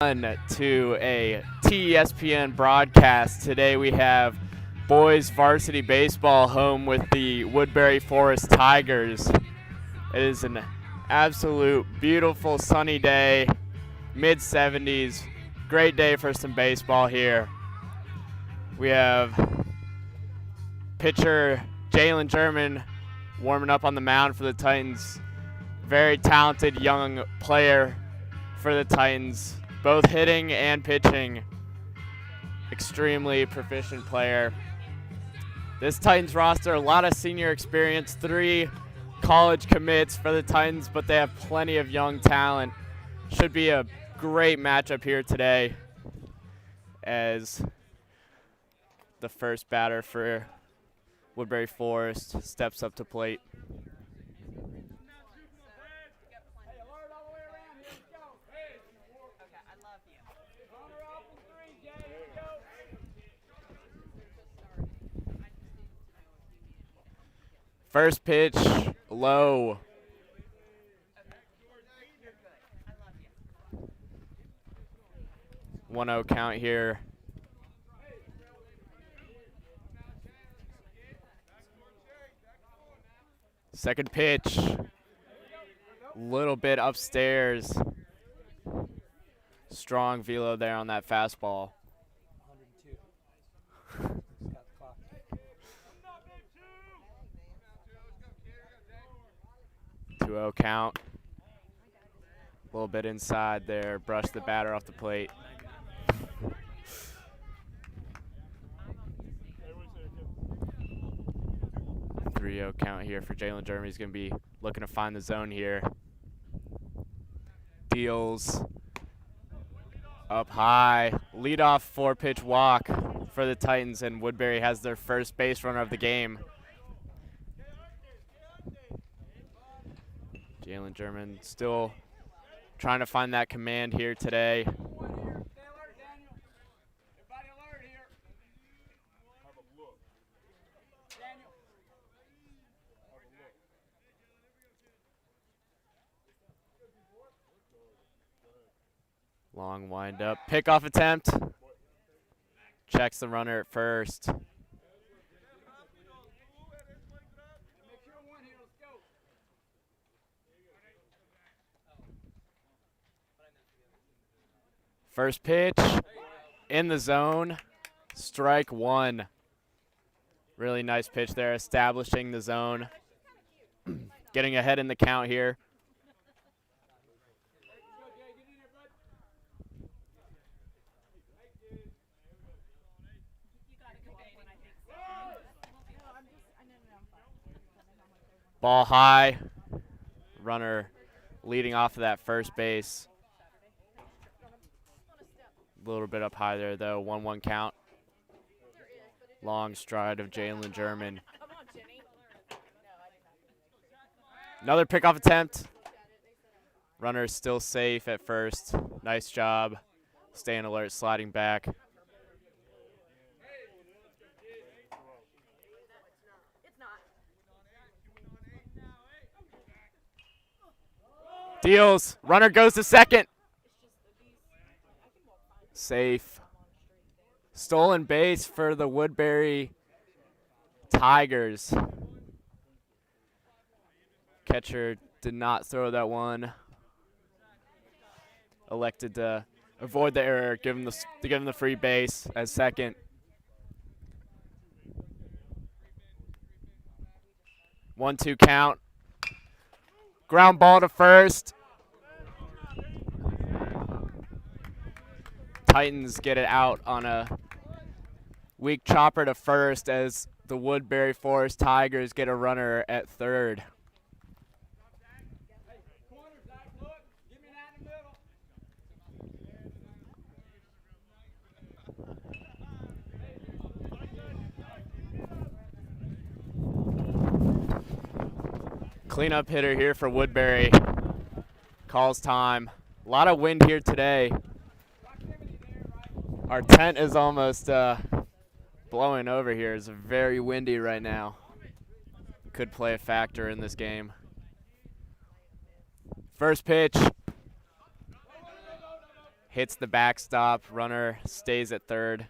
To a TESPN broadcast. Today we have boys varsity baseball home with the Woodberry Forest Tigers. It is an absolute beautiful sunny day, mid-70s. Great day for some baseball here. We have pitcher Jalen German warming up on the mound for the Titans. Very talented young player for the Titans. Both hitting and pitching. Extremely proficient player. This Titans roster, a lot of senior experience, 3 college commits for the Titans, but they have plenty of young talent. Should be a great matchup here today as the first batter for Woodberry Forest steps up to plate. First pitch, low. One 0 count here. Second pitch, little bit upstairs. Strong velo there on that fastball. 2-0 count. A little bit inside there. Brush the batter off the plate. 3-0 count here for Jalen German. He's going to be looking to find the zone here. Deals up high. Leadoff 4-pitch walk for the Titans, and Woodberry has their first base runner of the game. Jalen German still trying to find that command here today. Long windup, pickoff attempt. Checks the runner at first. First pitch in the zone, strike one. Really nice pitch there, establishing the zone. Getting ahead in the count here. Ball high, runner leading off of that first base. A little bit up high there, though. 1-1 count. Long stride of Jalen German. Another pickoff attempt. Runner is still safe at first. Nice job. Staying alert, sliding back. Deals. Runner goes to second. Safe. Stolen base for the Woodberry Tigers. Catcher did not throw that one. Elected to avoid the error, give him the free base as second. One, 2 count. Ground ball to first. Titans get it out on a weak chopper to first as the Woodberry Forest Tigers get a runner at third. Cleanup hitter here for Woodberry. Calls time. A lot of wind here today. Our tent is almost blowing over here. It's very windy right now. Could play a factor in this game. First pitch. hits the backstop. Runner stays at third.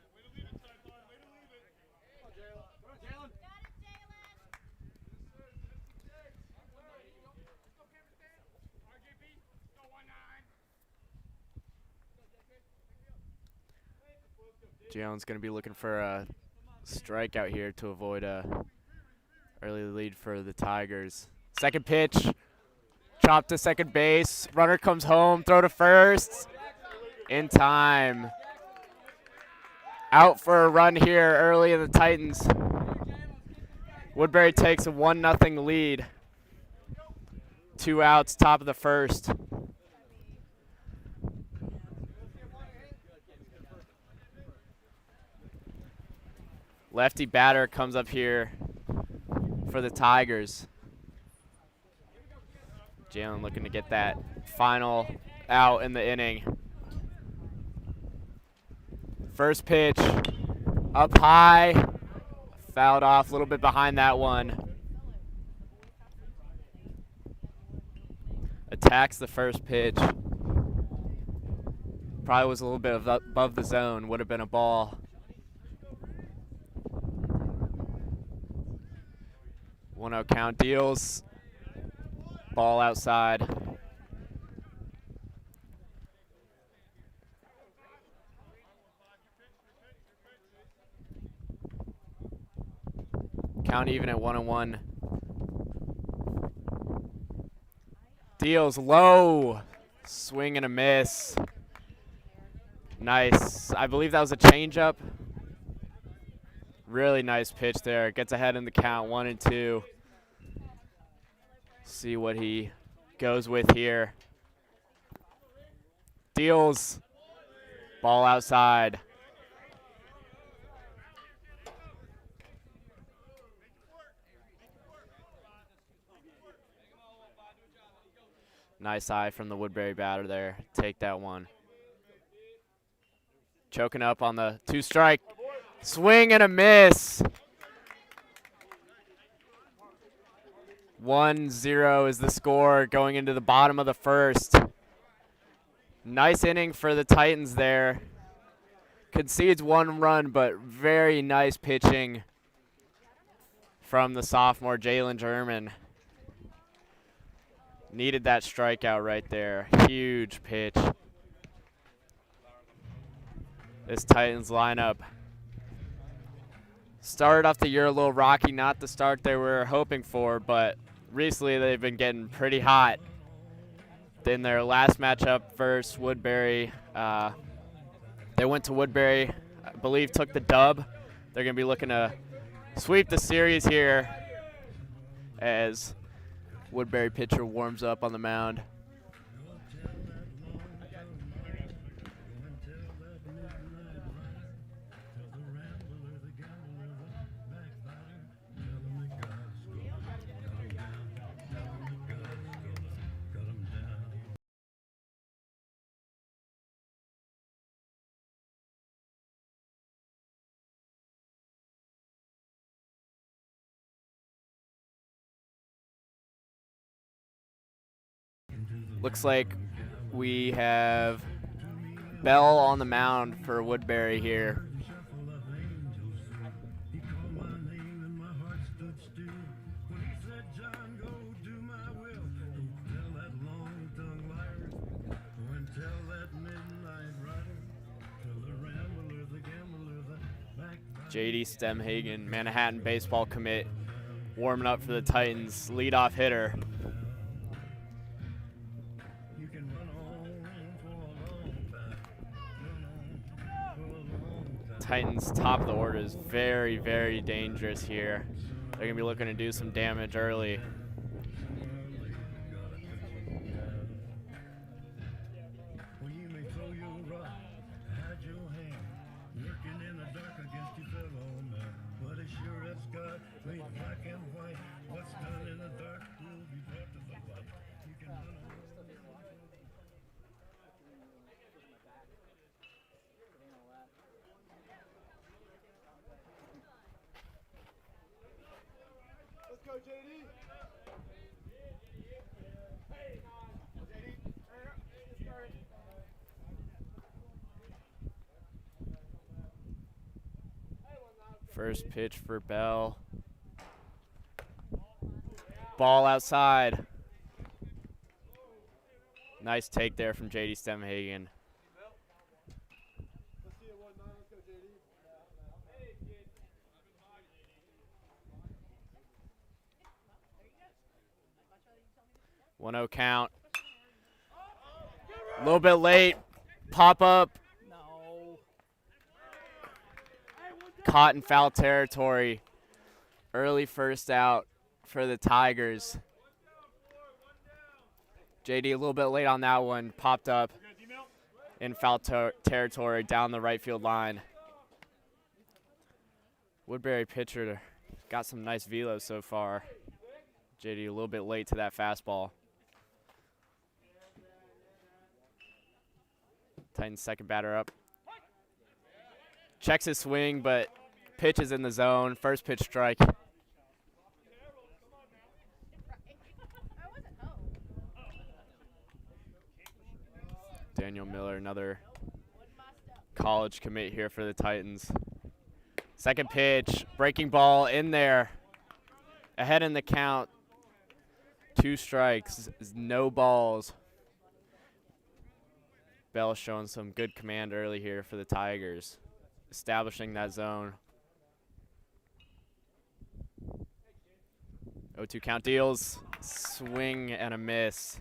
Jalen's going to be looking for a strikeout here to avoid a early lead for the Tigers. Second pitch, chop to second base. Runner comes home, throw to first. In time. Out for a run here early in the Titans. Woodberry takes a 1-0 lead. 2 outs, top of the first. Lefty batter comes up here for the Tigers. Jalen looking to get that final out in the inning. First pitch, up high, fouled off a little bit behind that one. Attacks the first pitch. Probably was a little bit above the zone, would have been a ball. 1-0 count, deals. Ball outside. Count even at 1-1. Deals low. Swing and a miss. Nice. I believe that was a changeup. Really nice pitch there. Gets ahead in the count, 1-2. See what he goes with here. Deals. Ball outside. Nice eye from the Woodberry batter there. Take that one. Choking up on the 2-strike. Swing and a miss. 1-0 is the score going into the bottom of the first. Nice inning for the Titans there. Concedes 1 run, but very nice pitching from the sophomore Jalen German. Needed that strikeout right there. Huge pitch. This Titans lineup started off the year a little rocky, not the start they were hoping for, but recently they've been getting pretty hot. In their last matchup versus Woodberry, they went to Woodberry, I believe took the dub. They're going to be looking to sweep the series here as Woodberry pitcher warms up on the mound. Looks like we have Bell on the mound for Woodberry here. JD Stemhagen, Manhattan baseball commit, warming up for the Titans, leadoff hitter. Titans top of the order is very, very dangerous here. They're going to be looking to do some damage early. Let's go, JD. First pitch for Bell. Ball outside. Nice take there from J.D. Stemhagen. One 0 count. A little bit late. Pop up. No. Caught in foul territory. Early first out for the Tigers. JD a little bit late on that one. Popped up in foul territory down the right field line. Woodberry pitcher got some nice velos so far. JD a little bit late to that fastball. Titans second batter up. Checks his swing, but pitch is in the zone. First pitch strike. Daniel Miller, another college commit here for the Titans. Second pitch, breaking ball in there. Ahead in the count. 2 strikes, no balls. Bell showing some good command early here for the Tigers, establishing that zone. 0-2 count deals, swing and a miss.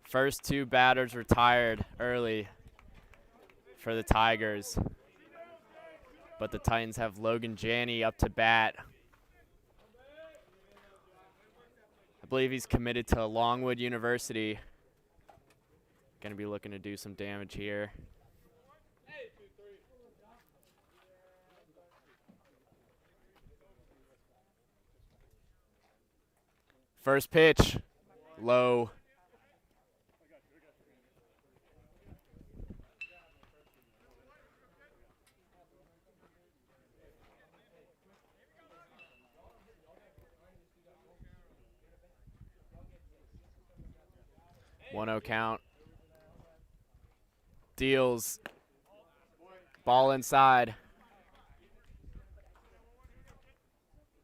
First 2 batters retired early for the Tigers, but the Titans have Logan Janney up to bat. I believe he's committed to Longwood University. Going to be looking to do some damage here. First pitch, low. One 0 count. Deals. Ball inside.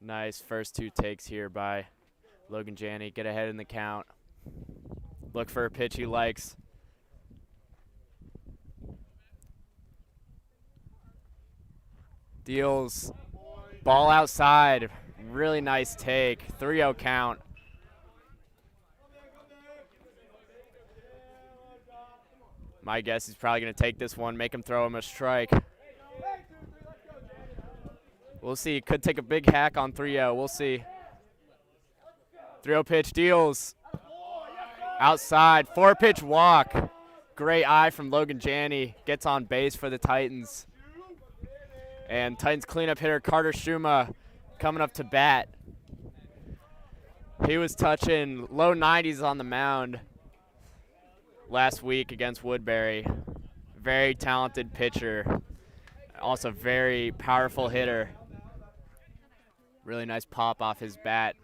Nice first 2 takes here by Logan Janney. Get ahead in the count. Look for a pitch he likes. Deals. Ball outside. Really nice take. 3-0 count. My guess he's probably going to take this one, make him throw him a strike. We'll see. Could take a big hack on 3-0. We'll see. 3-0 pitch, deals. Outside. 4-pitch walk. Great eye from Logan Janney. Gets on base for the Titans. And Titans cleanup hitter Carter Schuma coming up to bat. He was touching low 90s on the mound last week against Woodberry. Very talented pitcher. Also very powerful hitter. Really nice pop off his bat.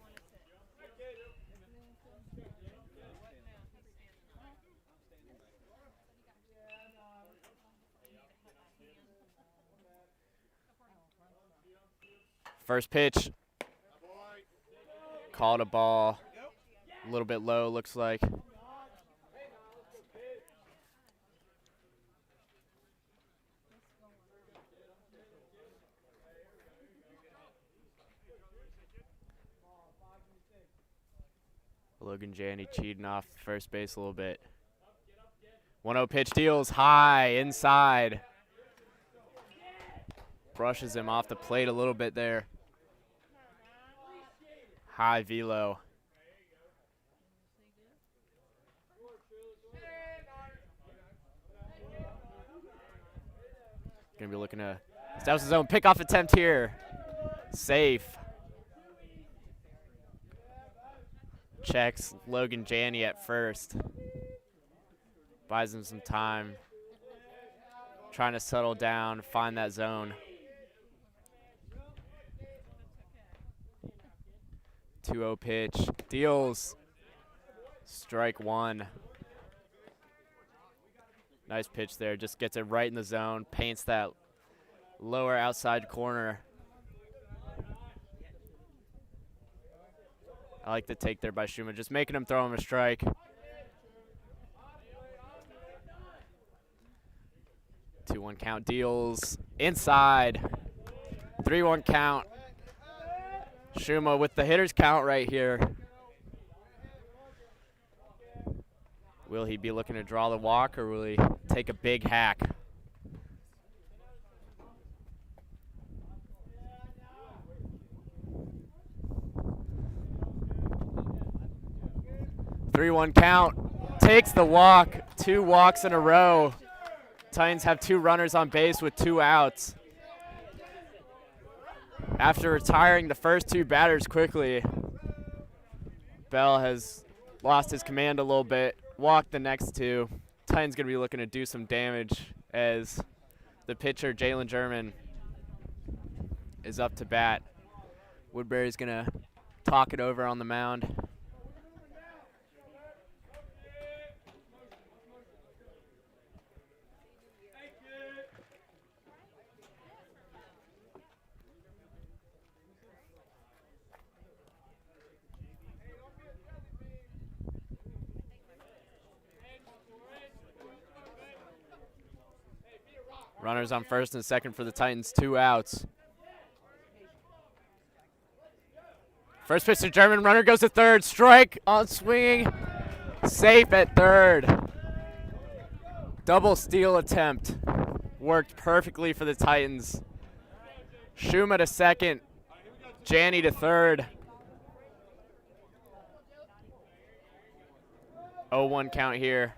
First pitch. Called a ball. A little bit low, looks like. Logan Janney cheating off first base a little bit. 1-0 pitch, deals high inside. Brushes him off the plate a little bit there. High velo. Gonna be looking to establish his own pickoff attempt here. Safe. Checks Logan Janney at first. Buys him some time. Trying to settle down, find that zone. 2-0 pitch. Deals. Strike 1. Nice pitch there. Just gets it right in the zone. Paints that lower outside corner. I like the take there by Schuma, just making him throw him a strike. 2-1 count, deals inside. 3-1 count. Schuma with the hitter's count right here. Will he be looking to draw the walk, or will he take a big hack? Three-one count, takes the walk. 2 walks in a row. Titans have 2 runners on base with 2 outs. After retiring the first 2 batters quickly, Bell has lost his command a little bit, walked the next 2. Titans going to be looking to do some damage as the pitcher, Jalen German, is up to bat. Woodberry's going to talk it over on the mound. Runners on first and second for the Titans, 2 outs. First pitch to German, runner goes to third, strike on swinging, safe at third. Double steal attempt, worked perfectly for the Titans. Schuma to second, Janney to third. 0-1 count here.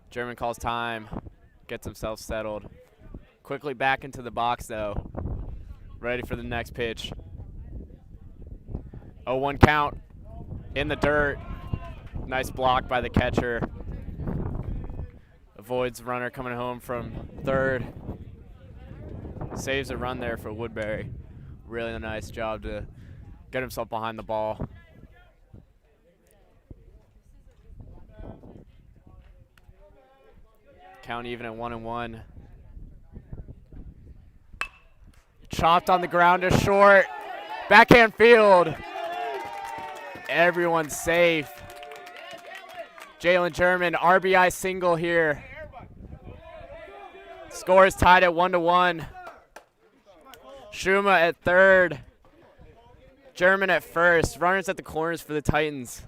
German calls time, gets himself settled. Quickly back into the box though, ready for the next pitch. 0-1 count, in the dirt. Nice block by the catcher. Avoids runner coming home from third. Saves a run there for Woodberry. Really nice job to get himself behind the ball. Count even at 1-1. Chopped on the ground to short. Backhand field. Everyone's safe. Jalen German, RBI single here. Score is tied at 1-1. Schuma at third. German at first. Runners at the corners for the Titans.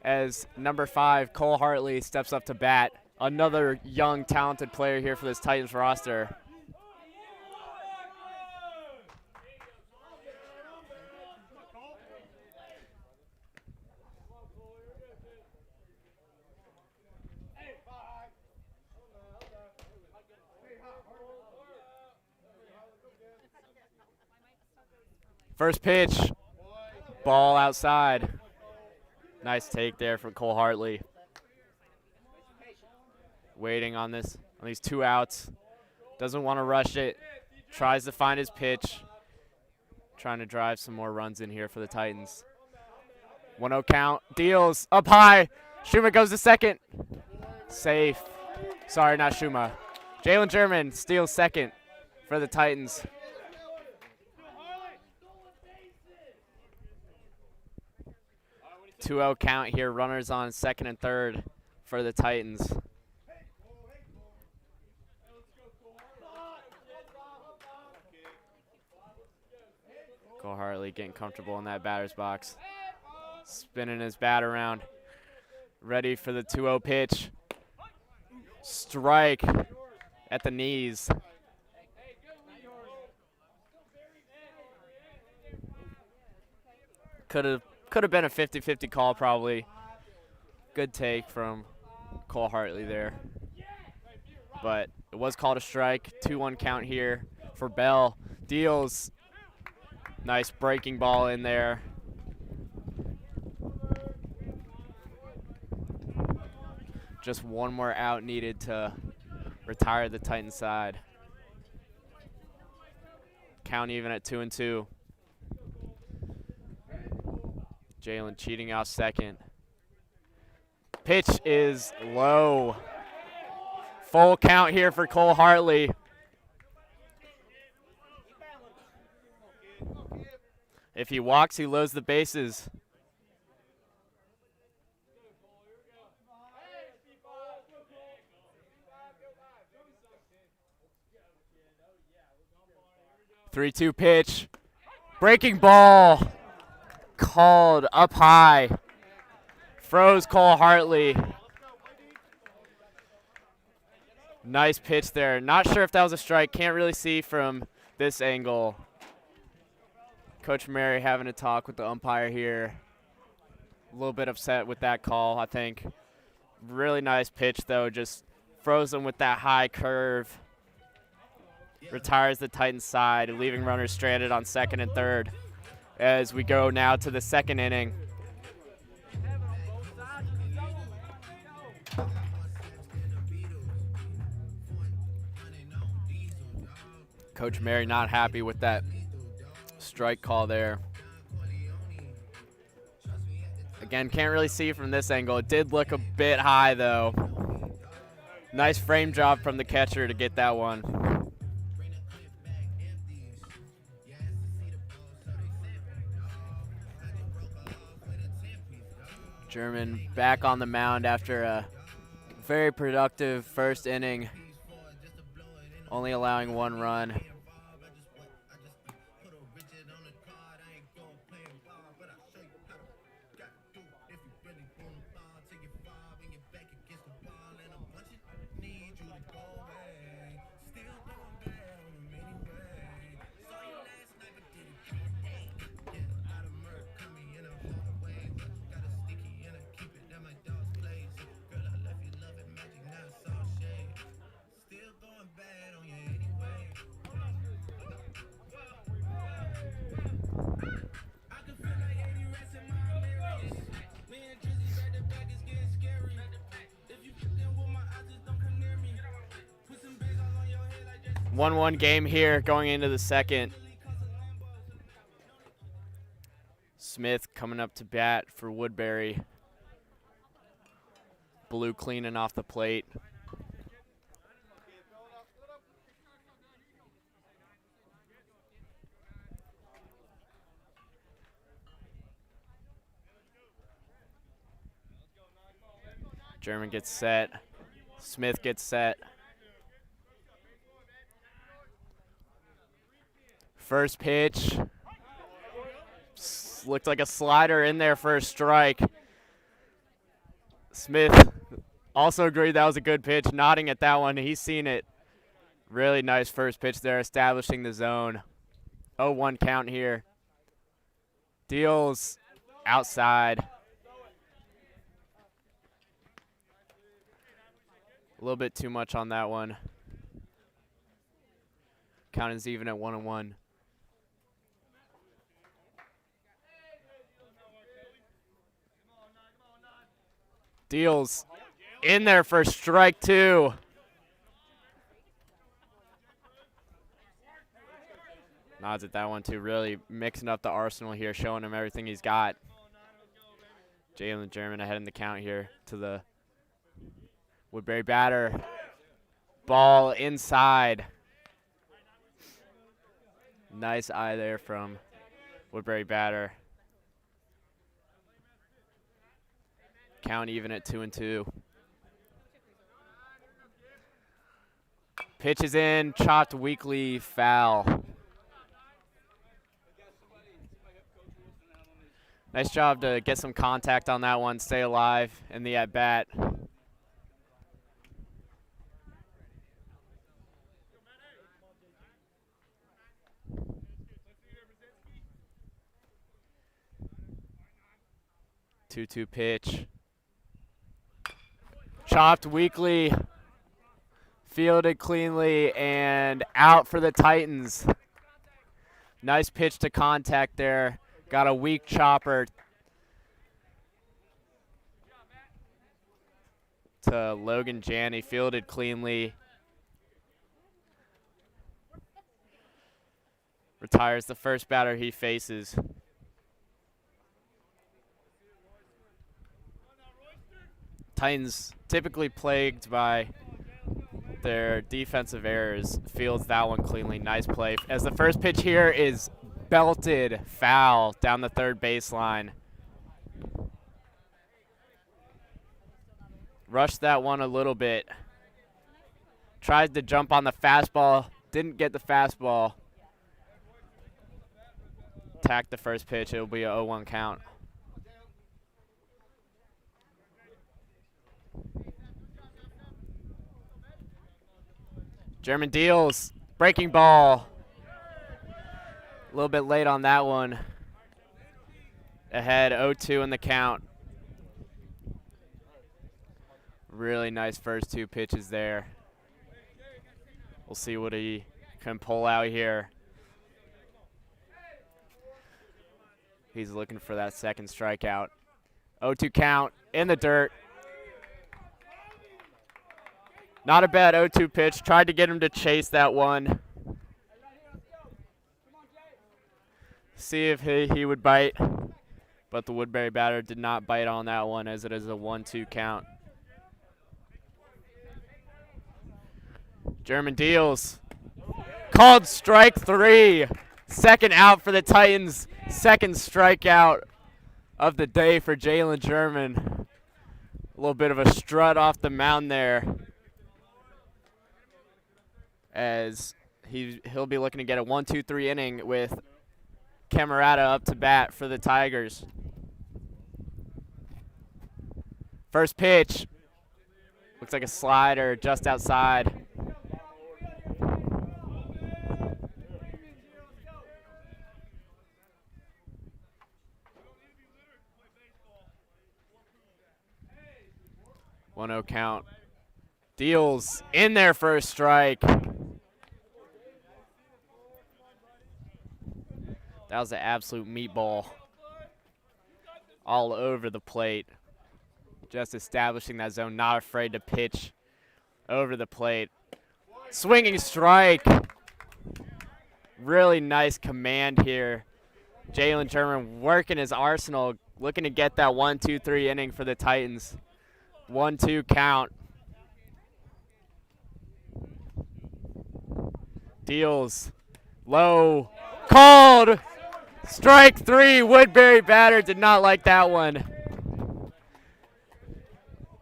As number 5, Cole Hartley, steps up to bat. Another young, talented player here for this Titans roster. First pitch, ball outside. Nice take there from Cole Hartley. Waiting on these 2 outs. Doesn't want to rush it. Tries to find his pitch. Trying to drive some more runs in here for the Titans. 1-0 count. Deals up high. Schuma goes to second. Safe. Sorry, not Schuma. Jalen German steals second for the Titans. 2-0 count here. Runners on second and third for the Titans. Cole Hartley getting comfortable in that batter's box. Spinning his bat around. Ready for the 2-0 pitch. Strike at the knees. Could have been a 50-50 call probably. Good take from Cole Hartley there. But it was called a strike. 2-1 count here for Bell. Deals. Nice breaking ball in there. Just one more out needed to retire the Titans side. Count even at 2-2. Jalen cheating out second. Pitch is low. Full count here for Cole Hartley. If he walks, he loads the bases. Three-two pitch. Breaking ball. Called up high. Froze Cole Hartley. Nice pitch there. Not sure if that was a strike. Can't really see from this angle. Coach Mary having a talk with the umpire here. A little bit upset with that call, I think. Really nice pitch, though. Just froze him with that high curve. Retires the Titans side, leaving runners stranded on second and third as we go now to the second inning. Coach Mary not happy with that strike call there. Again, can't really see from this angle. It did look a bit high, though. Nice frame job from the catcher to get that one. German back on the mound after a very productive first inning, only allowing one run. One game here going into the second. Smith coming up to bat for Woodberry. Blue cleaning off the plate. German gets set. Smith gets set. First pitch. Looked like a slider in there for a strike. Smith also agreed that was a good pitch, nodding at that one. He's seen it. Really nice first pitch there, establishing the zone. 0-1 count here. Deals outside. A little bit too much on that one. Count is even at 1-1. Deals in there for strike two. Nods at that one too, really mixing up the arsenal here, showing him everything he's got. Jalen German ahead in the count here to the Woodberry batter. Ball inside. Nice eye there from Woodberry batter. Count even at 2-2. Pitch is in, chopped weakly, foul. Nice job to get some contact on that one, stay alive in the at-bat. Two-two pitch. Chopped weakly, fielded cleanly, and out for the Titans. Nice pitch to contact there. Got a weak chopper to Logan Janney, fielded cleanly. Retires the first batter he faces. Titans, typically plagued by their defensive errors, fields that one cleanly. Nice play. As the first pitch here is belted foul down the third baseline. Rushed that one a little bit. Tries to jump on the fastball. Didn't get the fastball. Attacked the first pitch. It'll be a 0-1 count. German deals. Breaking ball. A little bit late on that one. Ahead 0-2 in the count. Really nice first two pitches there. We'll see what he can pull out here. He's looking for that second strikeout. 0-2 count in the dirt. Not a bad 0-2 pitch. Tried to get him to chase that one. See if he would bite. But the Woodberry batter did not bite on that one, as it is a 1-2 count. German deals. Called strike 3. Second out for the Titans. Second strikeout of the day for Jalen German. A little bit of a strut off the mound there, as he'll be looking to get a 1-2-3 inning with Camarada up to bat for the Tigers. First pitch. Looks like a slider just outside. One 0 count. Deals in there for a strike. That was an absolute meatball. All over the plate. Just establishing that zone, not afraid to pitch over the plate. Swinging strike. Really nice command here. Jalen German working his arsenal, looking to get that 1-2-3 inning for the Titans. 1-2 count. Deals. Low. Called. Strike 3. Woodberry batter did not like that one.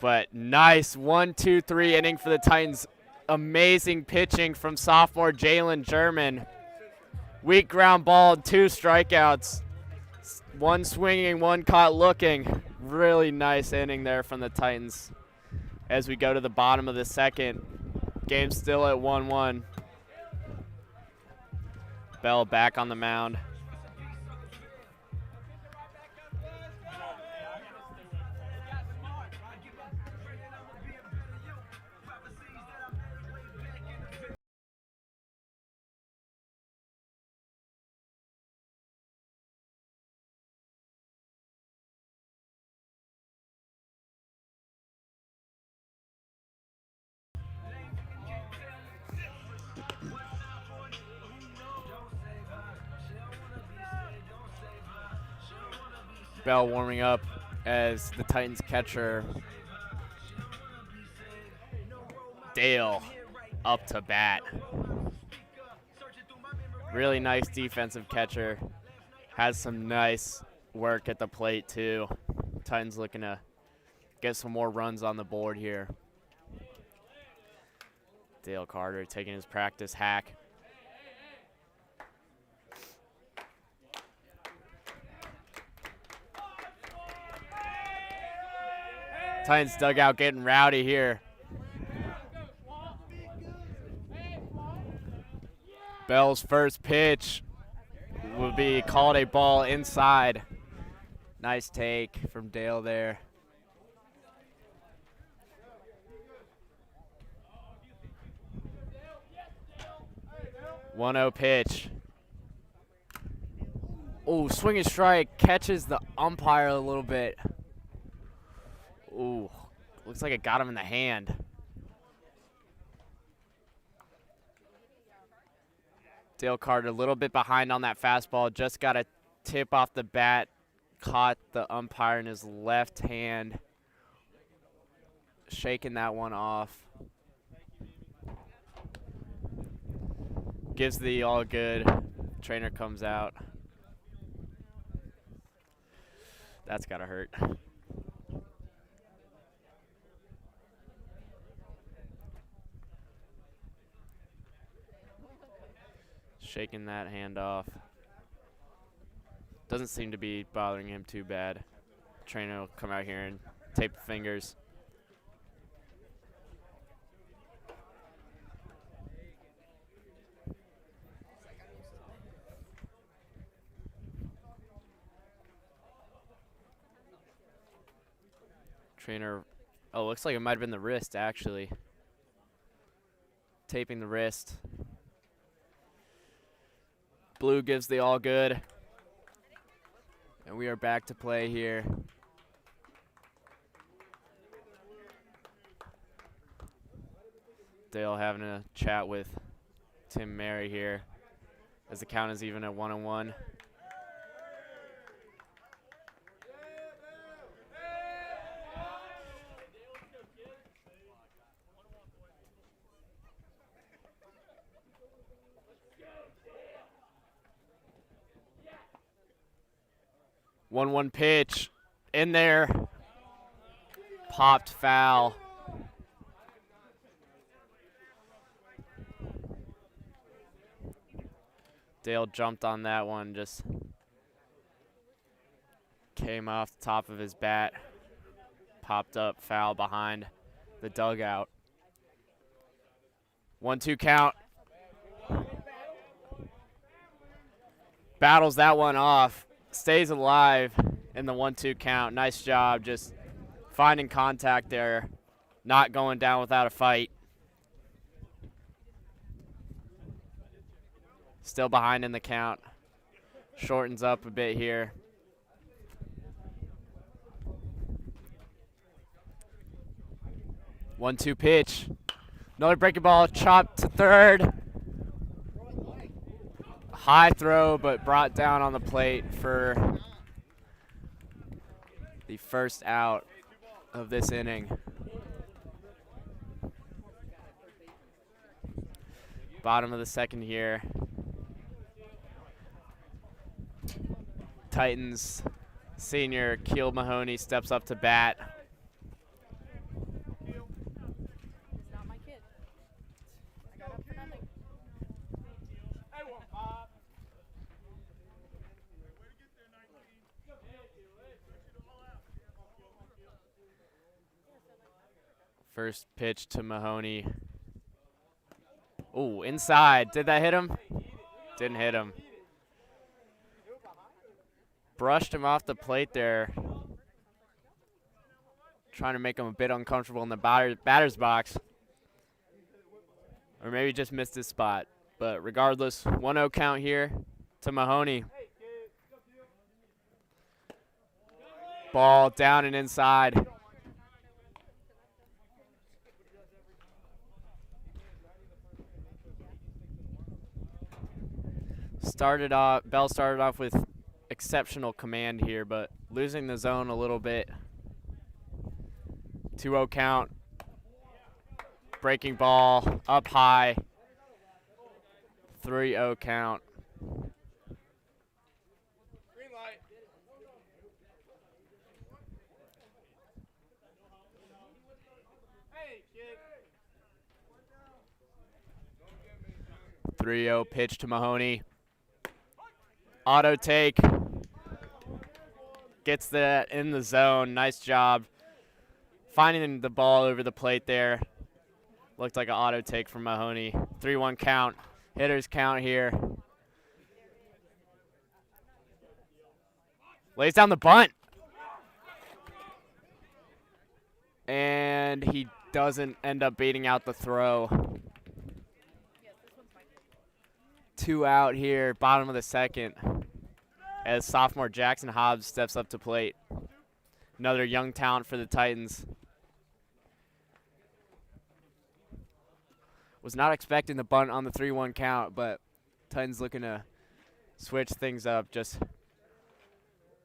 But nice 1-2-3 inning for the Titans. Amazing pitching from sophomore Jalen German. Weak ground ball, 2 strikeouts. One swinging, one caught looking. Really nice inning there from the Titans. As we go to the bottom of the second, game still at 1-1. Bell back on the mound. Bell warming up as the Titans catcher Dale up to bat. Really nice defensive catcher. Has some nice work at the plate too. Titans looking to get some more runs on the board here. Dale Carter taking his practice hack. Titans dugout getting rowdy here. Bell's first pitch will be called a ball inside. Nice take from Dale there. One 0 pitch. Oh, swing and strike. Catches the umpire a little bit. Ooh, looks like it got him in the hand. Dale Carter a little bit behind on that fastball. Just got a tip off the bat. Caught the umpire in his left hand. shaking that one off. Gives the all good. Trainer comes out. That's gotta hurt. Shaking that hand off. Doesn't seem to be bothering him too bad. Trainer will come out here and tape the fingers. Trainer, oh, looks like it might have been the wrist, actually. Taping the wrist. Blue gives the all good. And we are back to play here. Dale having a chat with Tim Mary here as the count is even at 1-1. One pitch in there. Popped foul. Dale jumped on that one, just came off the top of his bat. Popped up, foul behind the dugout. 1-2 count. Battles that one off. Stays alive in the 1-2 count. Nice job just finding contact there. Not going down without a fight. Still behind in the count. Shortens up a bit here. One-two pitch. Another breaking ball, chopped to third. High throw, but brought down on the plate for the first out of this inning. Bottom of the second here. Titans senior Keel Mahoney steps up to bat. First pitch to Mahoney. Oh, inside. Did that hit him? Didn't hit him. Brushed him off the plate there. Trying to make him a bit uncomfortable in the batter's box. Or maybe just missed his spot. But regardless, 1-0 count here to Mahoney. Ball down and inside. Bell started off with exceptional command here, but losing the zone a little bit. 2-0 count. Breaking ball up high. 3-0 count. Green light. 3-0 pitch to Mahoney. Auto take. Gets that in the zone. Nice job finding the ball over the plate there. Looked like an auto take from Mahoney. 3-1 count. Hitters count here. Lays down the bunt. And he doesn't end up beating out the throw. 2 out here, bottom of the second, as sophomore Jackson Hobbs steps up to plate. Another young talent for the Titans. Was not expecting the bunt on the 3-1 count, but Titans looking to switch things up. Just a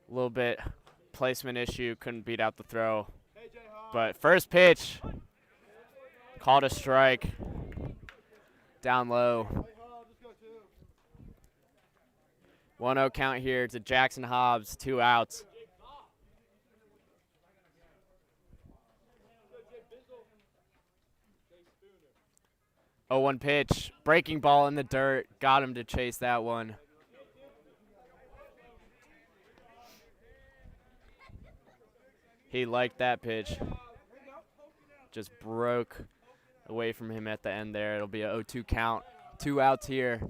little bit placement issue, couldn't beat out the throw. Hey, J-Hobbs. But first pitch, called a strike. Down low. 1-0 count here to Jackson Hobbs, 2 outs. Oh, 1 pitch, breaking ball in the dirt, got him to chase that one. He liked that pitch. Just broke away from him at the end there. It'll be a 0-2 count, 2 outs here.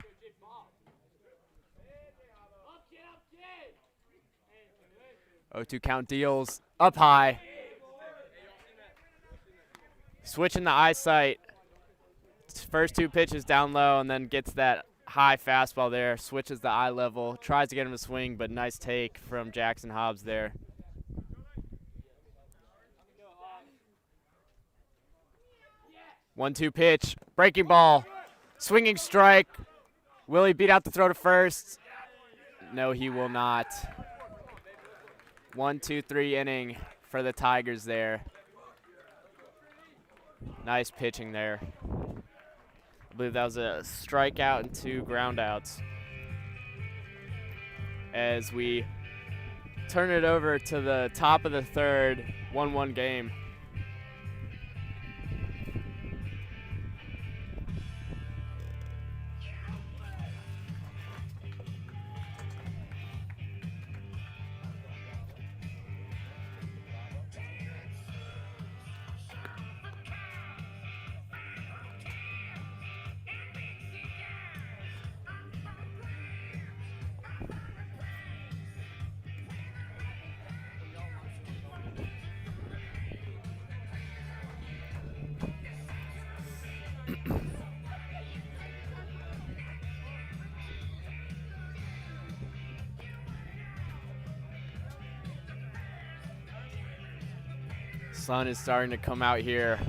0-2 count deals, up high. Switching the eyesight. First 2 pitches down low and then gets that high fastball there. Switches the eye level, tries to get him to swing, but nice take from Jackson Hobbs there. One-two pitch, breaking ball, swinging strike. Will he beat out the throw to first? No, he will not. 1-2-3 inning for the Tigers there. Nice pitching there. I believe that was a strikeout and 2 groundouts. As we turn it over to the top of the third, 1-1 game. Sun is starting to come out here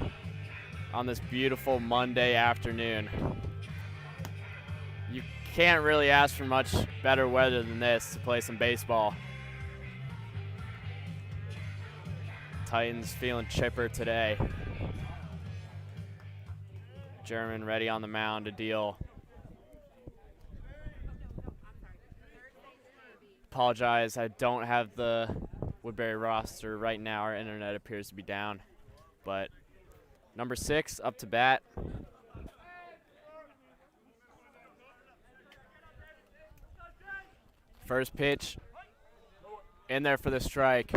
on this beautiful Monday afternoon. You can't really ask for much better weather than this to play some baseball. Titans feeling chipper today. German ready on the mound to deal. Apologize, I don't have the Woodberry roster right now. Our internet appears to be down. But number 6 up to bat. First pitch in there for the strike.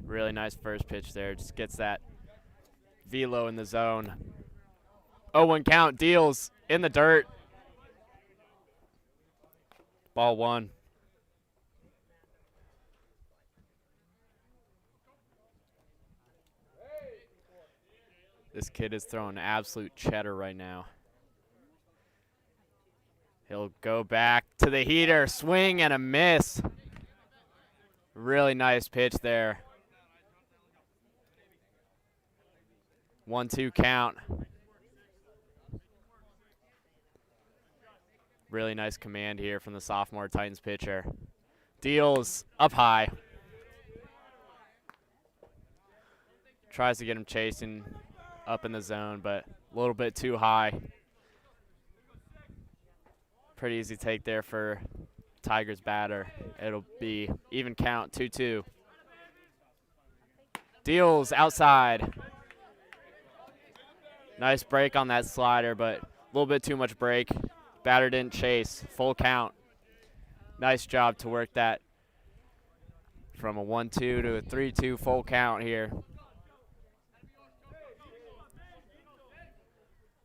Really nice first pitch there. Just gets that velo in the zone. 0-1 count, deals in the dirt. Ball 1. This kid is throwing absolute cheddar right now. He'll go back to the heater, swing and a miss. Really nice pitch there. 1-2 count. Really nice command here from the sophomore Titans pitcher. Deals up high. Tries to get him chasing up in the zone, but a little bit too high. Pretty easy take there for Tigers batter. It'll be even count, 2-2. Deals outside. Nice break on that slider, but a little bit too much break. Batter didn't chase. Full count. Nice job to work that from a 1-2 to a 3-2 full count here.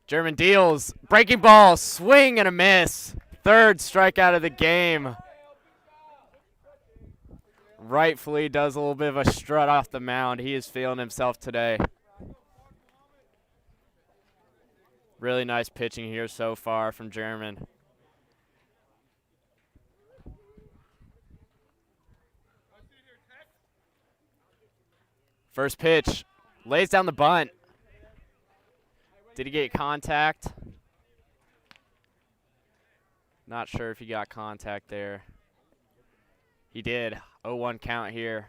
German deals. Breaking ball. Swing and a miss. Third strikeout of the game. Rightfully does a little bit of a strut off the mound. He is feeling himself today. Really nice pitching here so far from German. First pitch, lays down the bunt. Did he get contact? Not sure if he got contact there. He did. 0-1 count here.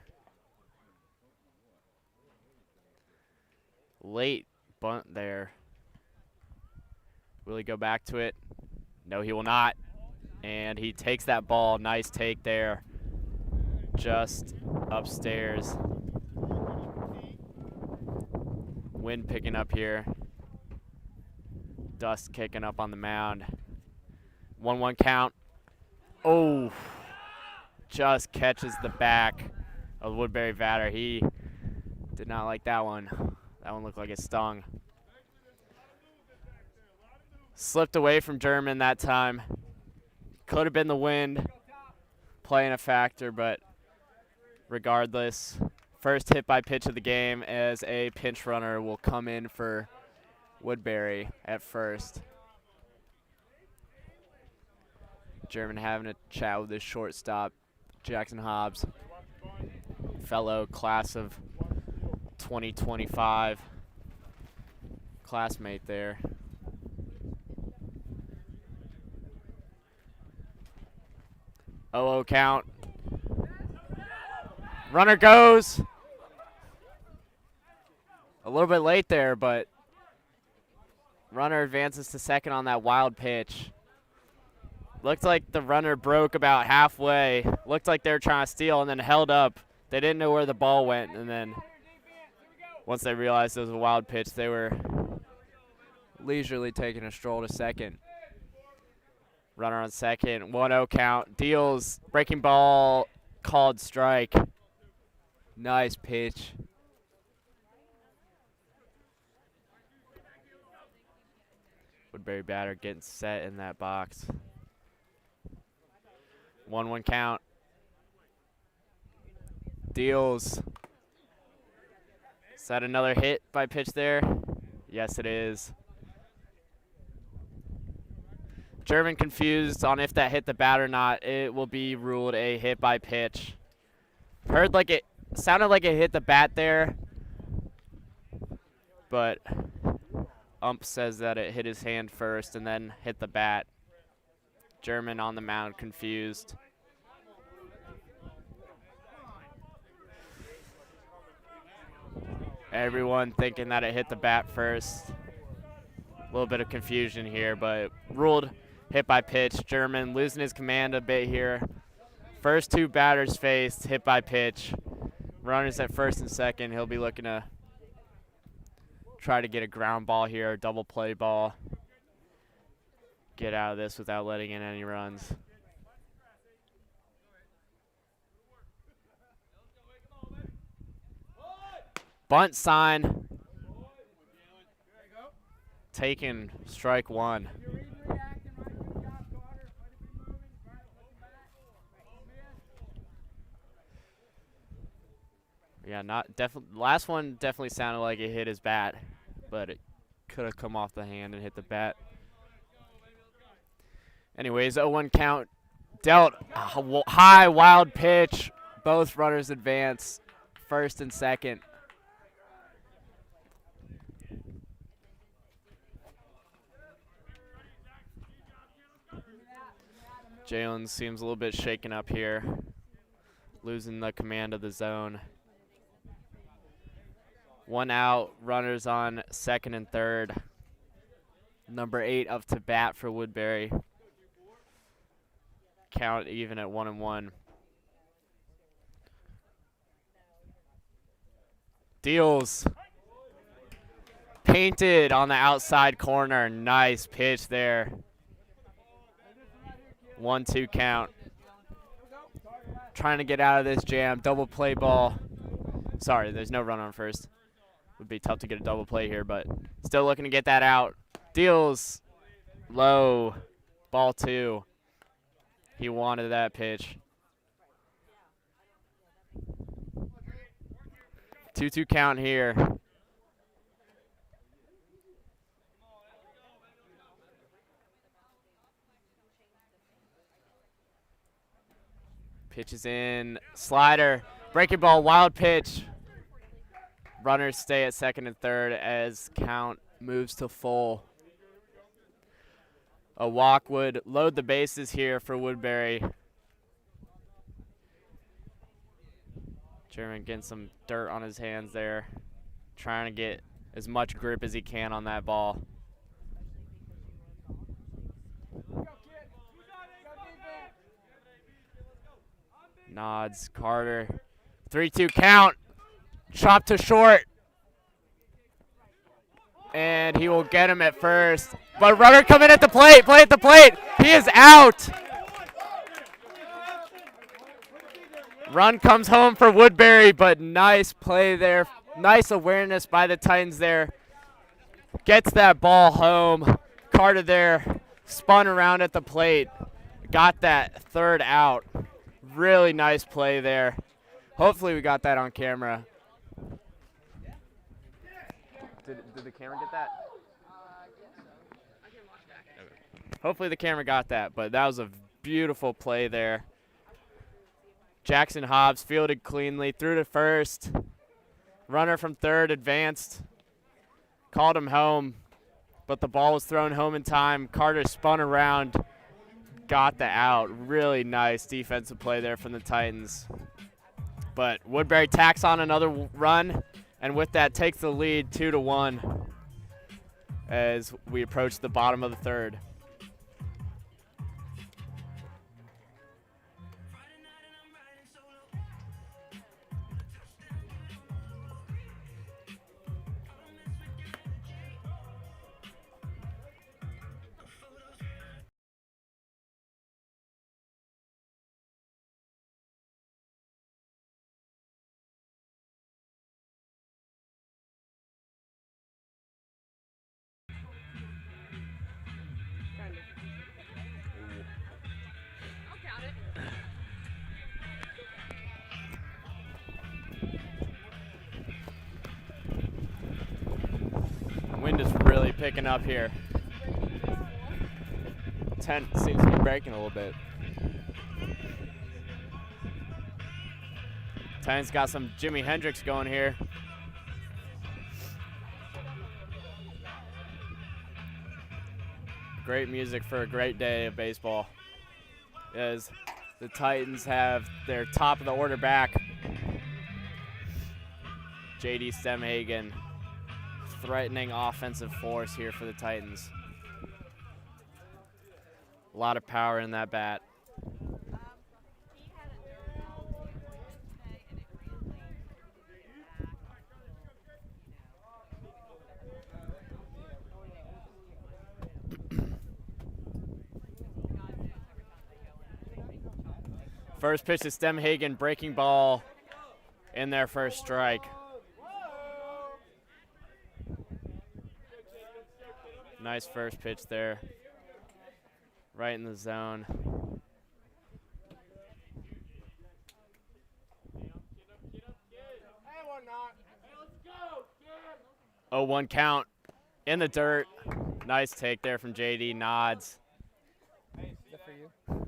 Late bunt there. Will he go back to it? No, he will not. And he takes that ball. Nice take there. Just upstairs. Wind picking up here. Dust kicking up on the mound. 1-1 count. Oh, just catches the back of Woodberry batter. He did not like that one. That one looked like it stung. Slipped away from German that time. Could have been the wind playing a factor, but regardless, first hit by pitch of the game as a pinch runner will come in for Woodberry at first. German having a chat with his shortstop, Jackson Hobbs, fellow class of 2025 classmate there. Oh, count. Runner goes. A little bit late there, but runner advances to second on that wild pitch. Looked like the runner broke about halfway. Looked like they were trying to steal and then held up. They didn't know where the ball went, and then once they realized it was a wild pitch, they were leisurely taking a stroll to second. Runner on second, 1-0 count. Deals, breaking ball, called strike. Nice pitch. Woodberry batter getting set in that box. 1-1 count. Deals. Is that another hit by pitch there? Yes, it is. German confused on if that hit the bat or not. It will be ruled a hit by pitch. Heard like it sounded like it hit the bat there, but ump says that it hit his hand first and then hit the bat. German on the mound confused. Everyone thinking that it hit the bat first. A little bit of confusion here, but ruled hit by pitch. German losing his command a bit here. First two batters faced, hit by pitch. Runners at first and second. He'll be looking to try to get a ground ball here, a double play ball. Get out of this without letting in any runs. Bunt sign. Taken, strike one. Yeah, not definitely. Last one definitely sounded like it hit his bat, but it could have come off the hand and hit the bat. Anyways, 0-1 count. Dealt a high, wild pitch. Both runners advance, first and second. Jalen seems a little bit shaken up here, losing the command of the zone. 1 out, runners on second and third. Number 8 up to bat for Woodberry. Count even at 1-1. Deals. Painted on the outside corner. Nice pitch there. 1-2 count. Trying to get out of this jam. Double play ball. Sorry, there's no run on first. Would be tough to get a double play here, but still looking to get that out. Deals low. Ball 2. He wanted that pitch. 2-2 count here. Pitches in, slider, breaking ball, wild pitch. Runners stay at second and third as count moves to full. A walk would load the bases here for Woodberry. German getting some dirt on his hands there, trying to get as much grip as he can on that ball. Nods, Carter. 3-2 count. Chop to short. And he will get him at first. But runner coming at the plate. Play at the plate. He is out. Run comes home for Woodberry, but nice play there. Nice awareness by the Titans there. Gets that ball home. Carter there spun around at the plate. Got that third out. Really nice play there. Hopefully we got that on camera. Did the camera get that? Hopefully the camera got that, but that was a beautiful play there. Jackson Hobbs fielded cleanly, threw to first. Runner from third advanced. Called him home, but the ball was thrown home in time. Carter spun around, got the out. Really nice defensive play there from the Titans. But Woodberry tacks on another run, and with that takes the lead 2-1 as we approach the bottom of the third. Wind is really picking up here. Tent seems to be breaking a little bit. Titans got some Jimi Hendrix going here. Great music for a great day of baseball. As the Titans have their top of the order back. J.D. Stemhagen, threatening offensive force here for the Titans. A lot of power in that bat. First pitch to Stemhagen, breaking ball in their first strike. Nice first pitch there. Right in the zone. 0-1 count in the dirt. Nice take there from JD. Nods. Is that for you?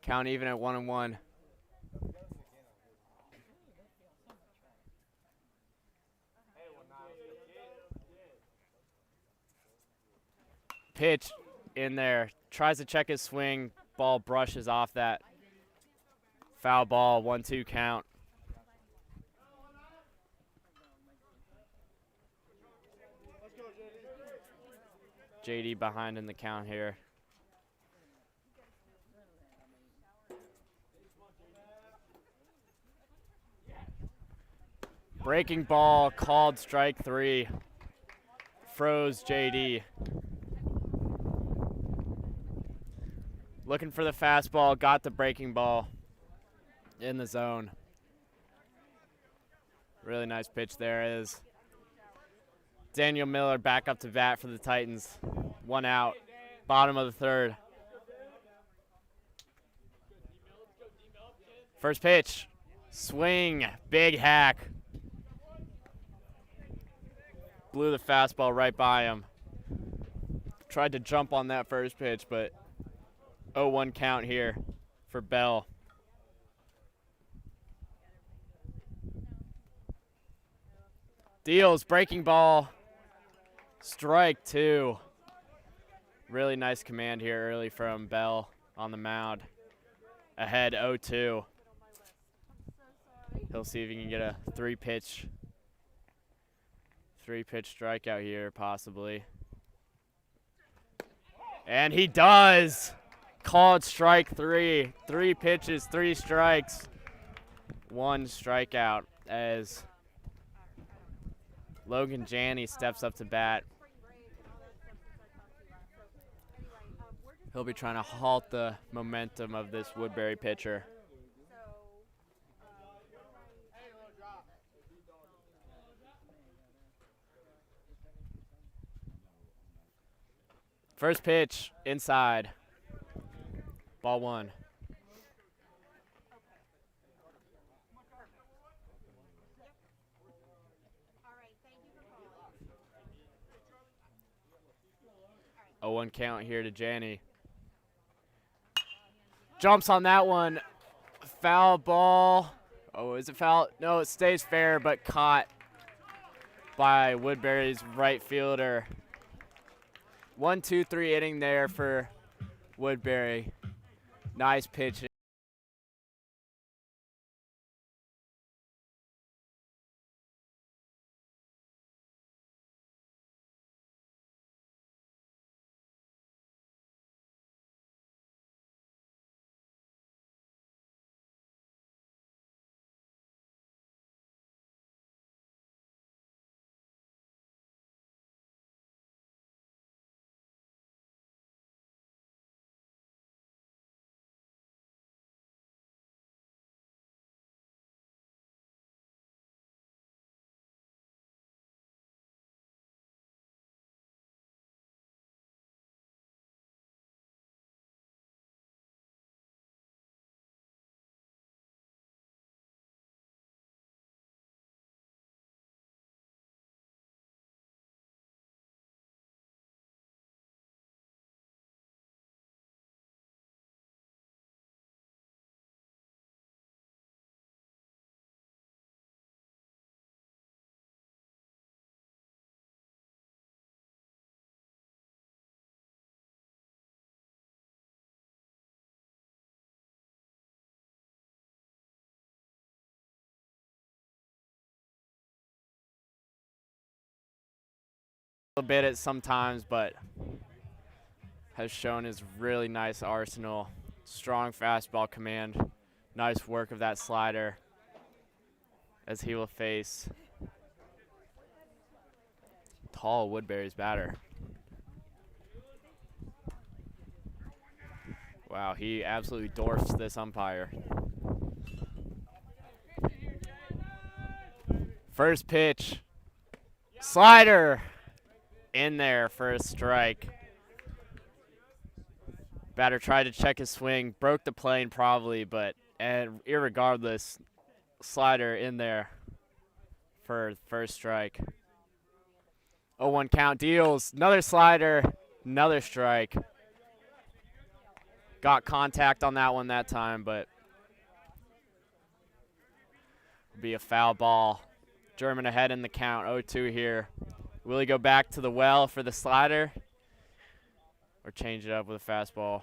Count even at 1-1. Pitch in there. Tries to check his swing. Ball brushes off that. Foul ball, 1-2 count. JD behind in the count here. Breaking ball, called strike 3. Froze JD. Looking for the fastball, got the breaking ball in the zone. Really nice pitch there is. Daniel Miller back up to bat for the Titans. 1 out, bottom of the third. First pitch, swing, big hack. Blew the fastball right by him. Tried to jump on that first pitch, but 0-1 count here for Bell. Deals, breaking ball. Strike 2. Really nice command here early from Bell on the mound. Ahead 0-2. He'll see if he can get a three-pitch strikeout here, possibly. And he does. Called strike 3. 3 pitches, 3 strikes. 1 strikeout as Logan Janney steps up to bat. He'll be trying to halt the momentum of this Woodberry pitcher. First pitch, inside. Ball 1. A 1 count here to Janney. Jumps on that one. Foul ball. Oh, is it foul? No, it stays fair, but caught by Woodberry's right fielder. 1-2-3 inning there for Woodberry. Nice pitch. A bit at sometimes, but has shown his really nice arsenal. Strong fastball command. Nice work of that slider as he will face tall Woodberry's batter. Wow, he absolutely dwarfs this umpire. First pitch. Slider. In there for a strike. Batter tried to check his swing, broke the plane probably, but and irregardless, slider in there for first strike. 0-1 count. Deals. Another slider, another strike. Got contact on that one that time, but it'll be a foul ball. German ahead in the count. 0-2 here. Will he go back to the well for the slider or change it up with a fastball?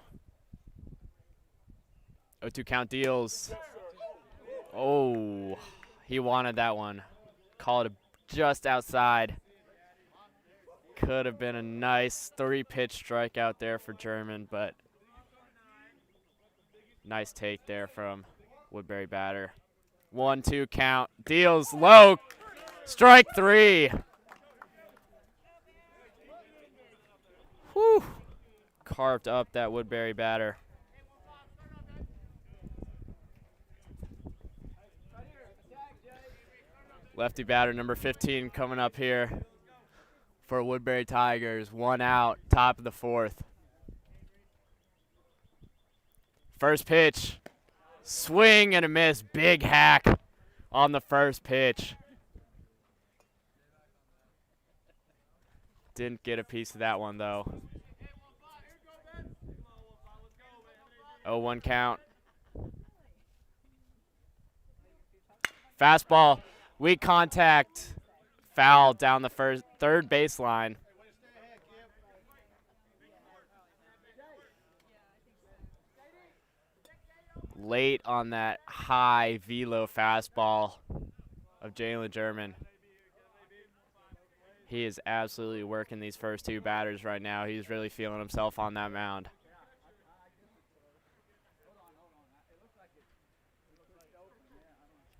0-2 count. Deals. Oh, he wanted that one. Called it just outside. Could have been a nice 3-pitch strikeout there for German, but nice take there from Woodberry batter. 1-2 count. Deals low. Strike 3. Whew. Carved up that Woodberry batter. Lefty batter number 15 coming up here for Woodberry Tigers. 1 out, top of the 4th. First pitch. Swing and a miss. Big hack on the first pitch. Didn't get a piece of that one, though. 0-1 count. Fastball. Weak contact. foul down the third baseline. Late on that high velo fastball of Jalen German. He is absolutely working these first two batters right now. He's really feeling himself on that mound.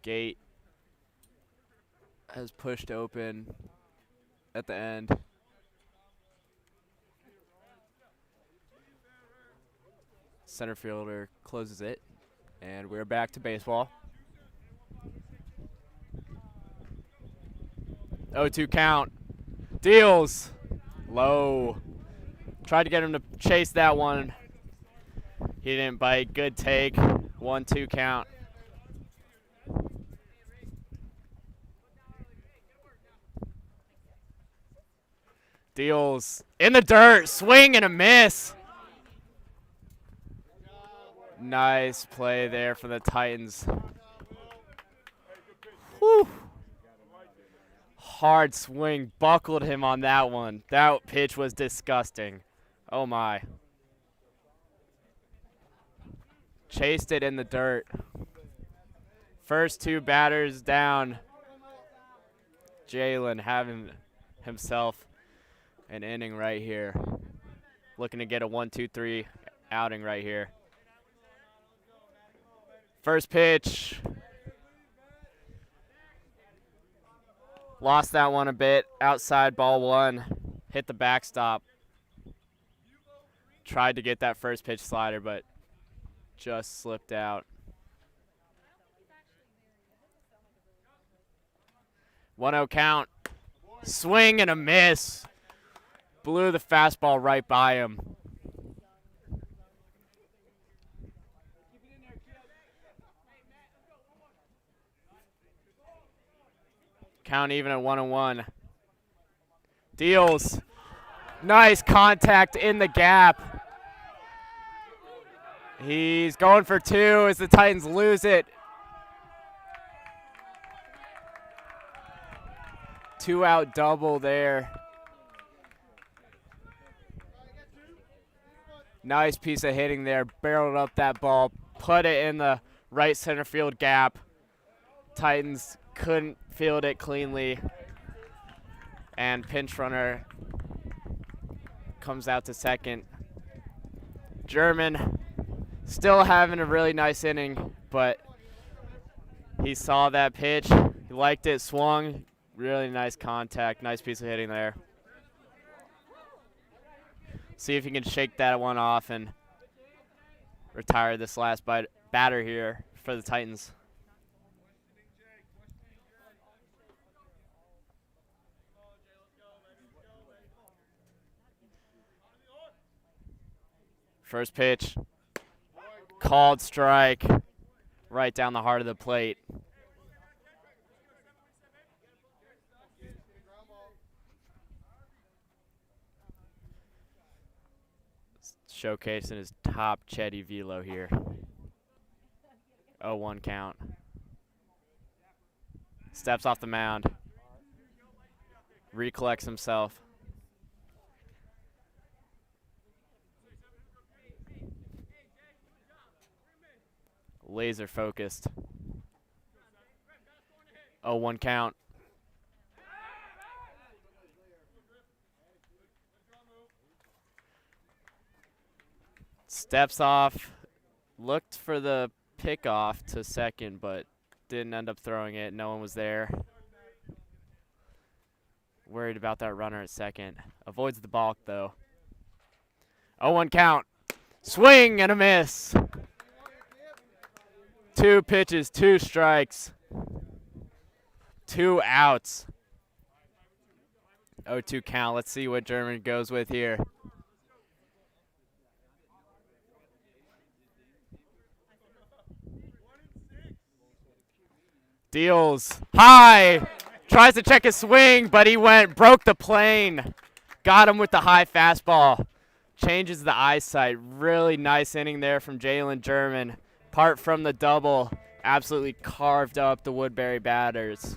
Gate has pushed open at the end. Center fielder closes it, and we're back to baseball. 0-2 count. Deals. Low. Tried to get him to chase that one. He didn't bite. Good take. 1-2 count. Deals. In the dirt. Swing and a miss. Nice play there for the Titans. Whew. Hard swing. Buckled him on that one. That pitch was disgusting. Oh, my. Chased it in the dirt. First two batters down. Jalen having himself an inning right here. Looking to get a 1-2-3 outing right here. First pitch. Lost that one a bit. Outside, ball one. Hit the backstop. Tried to get that first pitch slider, but just slipped out. 1-0 count. Swing and a miss. Blew the fastball right by him. Count even at 1-1. Deals. Nice contact in the gap. He's going for two as the Titans lose it. 2-out double there. Nice piece of hitting there. Barreled up that ball. Put it in the right center field gap. Titans couldn't field it cleanly. And pinch runner comes out to second. German still having a really nice inning, but he saw that pitch. He liked it, swung. Really nice contact. Nice piece of hitting there. See if he can shake that one off and retire this last batter here for the Titans. First pitch. Called strike. Right down the heart of the plate. Showcasing his top Chetty velo here. 0-1 count. Steps off the mound. Recollects himself. Laser focused. 0-1 count. Steps off, looked for the pickoff to second, but didn't end up throwing it. No one was there. Worried about that runner at second. Avoids the balk, though. 0-1 count. Swing and a miss. 2 pitches, 2 strikes. 2 outs. 0-2 count. Let's see what German goes with here. Deals high, tries to check his swing, but he broke the plane. Got him with the high fastball. Changes the eyesight. Really nice inning there from Jalen German. Apart from the double, absolutely carved up the Woodberry batters.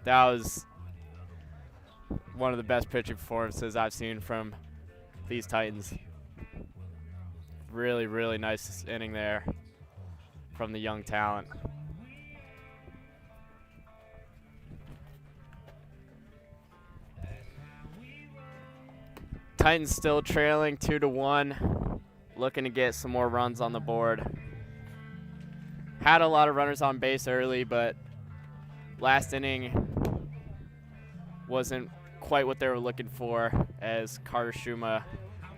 That was one of the best pitching performances I've seen from these Titans. Really, really nice inning there from the young talent. Titans still trailing 2-1, looking to get some more runs on the board. Had a lot of runners on base early, but last inning wasn't quite what they were looking for, as Carter Shuma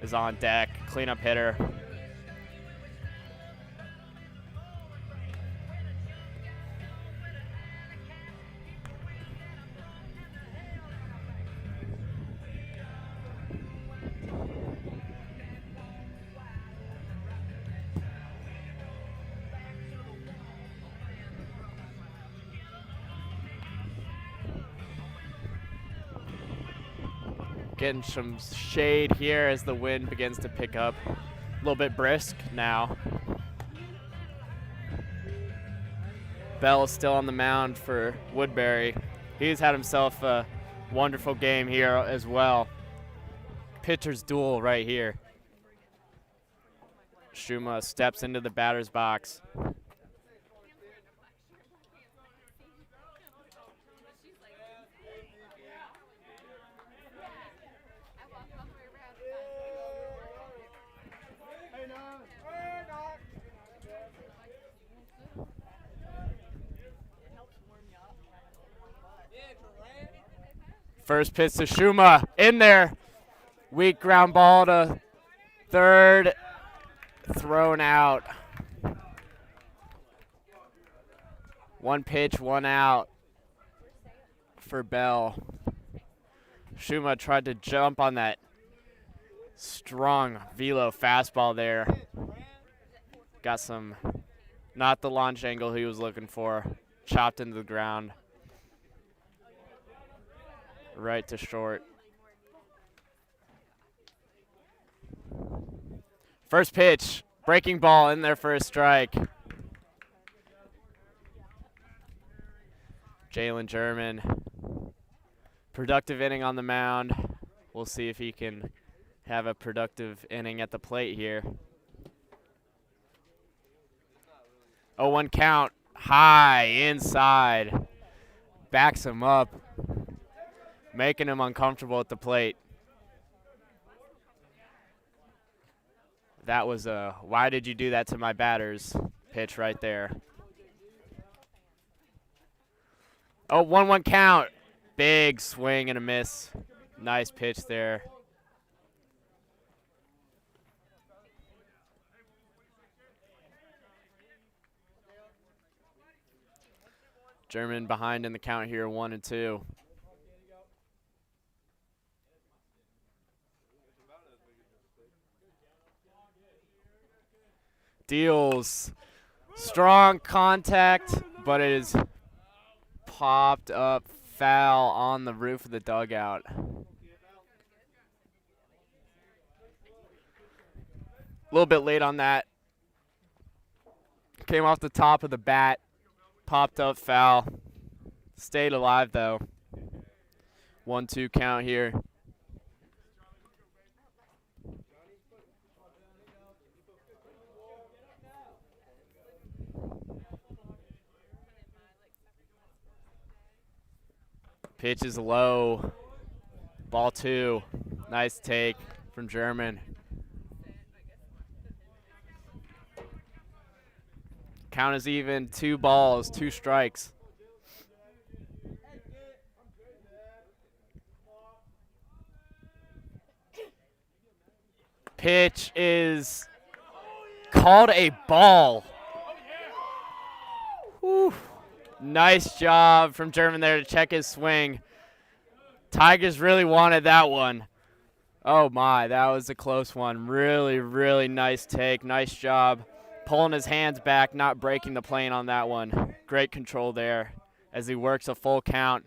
is on deck, cleanup hitter. Getting some shade here as the wind begins to pick up. A little bit brisk now. Bell is still on the mound for Woodberry. He's had himself a wonderful game here as well. Pitcher's duel right here. Shuma steps into the batter's box. First pitch to Shuma, in there. Weak ground ball to third, thrown out. One pitch, one out for Bell. Shuma tried to jump on that strong velo fastball there. Got some, not the launch angle he was looking for. Chopped into the ground. Right to short. First pitch, breaking ball in there for a strike. Jalen German, productive inning on the mound. We'll see if he can have a productive inning at the plate here. 0-1 count, high inside. Backs him up, making him uncomfortable at the plate. That was a "why did you do that to my batters" pitch right there. Oh, 1-1 count. Big swing and a miss. Nice pitch there. German behind in the count here, 1-2. Deals strong contact, but it is popped up foul on the roof of the dugout. A little bit late on that. Came off the top of the bat, popped up foul. Stayed alive though. 1-2 count here. Pitch is low. Ball 2. Nice take from German. Count is even. 2 balls, 2 strikes. Pitch is called a ball. Whew. Nice job from German there to check his swing. Tigers really wanted that one. Oh my, that was a close one. Really, really nice take. Nice job pulling his hands back, not breaking the plane on that one. Great control there as he works a full count.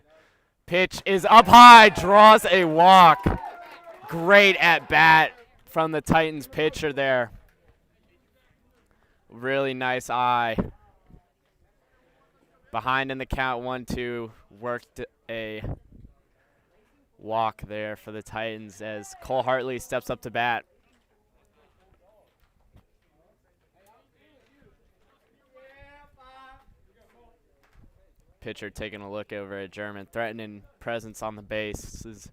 Pitch is up high, draws a walk. Great at bat from the Titans pitcher there. Really nice eye. Behind in the count, 1-2, worked a walk there for the Titans as Cole Hartley steps up to bat. Pitcher taking a look over at German, threatening presence on the base. This is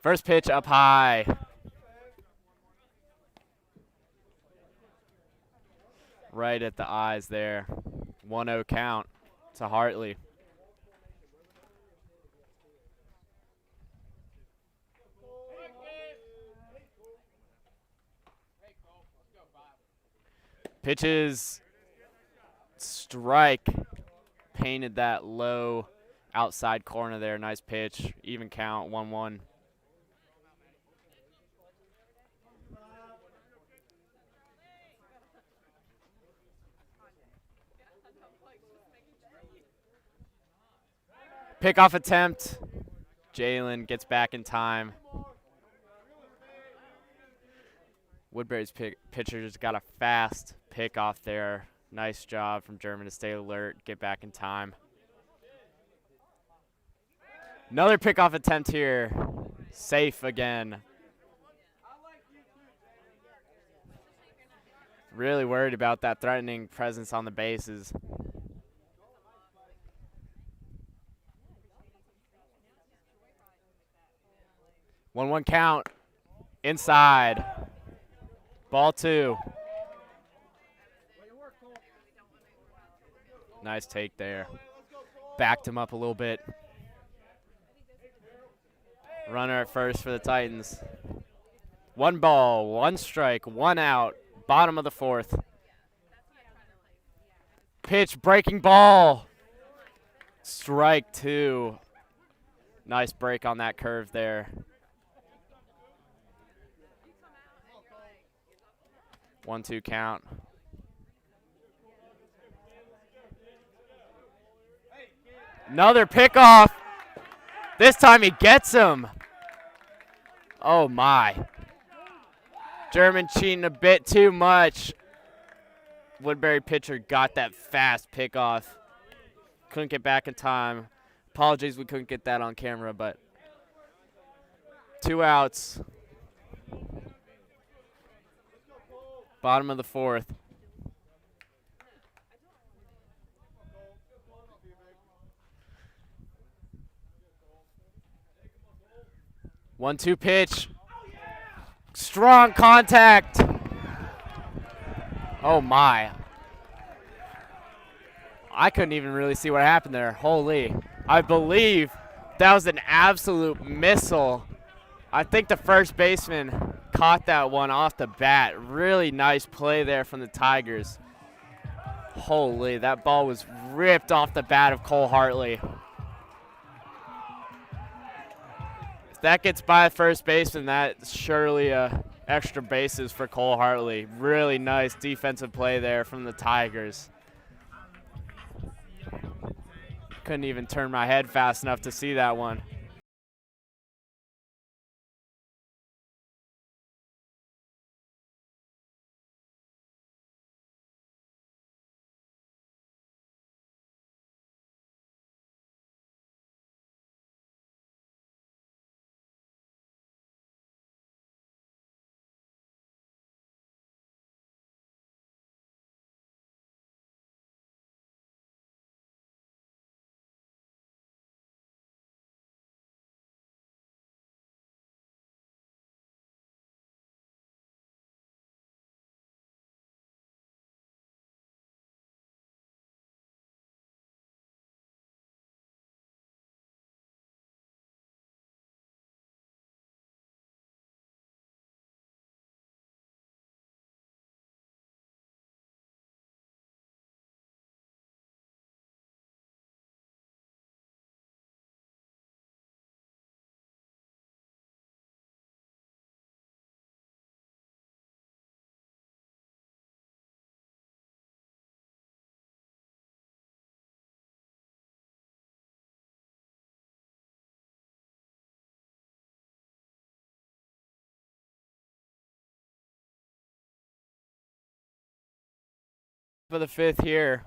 first pitch up high. Right at the eyes there. 1-0 count to Hartley. Pitches, strike, painted that low outside corner there. Nice pitch, even count, 1-1. Pickoff attempt. Jalen gets back in time. Woodberry's pitcher just got a fast pickoff there. Nice job from German to stay alert, get back in time. Another pickoff attempt here. Safe again. Really worried about that threatening presence on the bases. One count. Inside. Ball 2. Nice take there. Backed him up a little bit. Runner at first for the Titans. 1 ball, 1 strike, 1 out. Bottom of the 4th. Pitch, breaking ball. Strike 2. Nice break on that curve there. 1-2 count. Another pickoff. This time he gets him. Oh my. German cheating a bit too much. Woodberry pitcher got that fast pickoff. Couldn't get back in time. Apologies we couldn't get that on camera, but 2 outs. Bottom of the 4th. One-two pitch. Strong contact. Oh my. I couldn't even really see what happened there. Holy. I believe that was an absolute missile. I think the first baseman caught that one off the bat. Really nice play there from the Tigers. Holy, that ball was ripped off the bat of Cole Hartley. If that gets by first baseman, that's surely extra bases for Cole Hartley. Really nice defensive play there from the Tigers. Couldn't even turn my head fast enough to see that one. For the 5th here.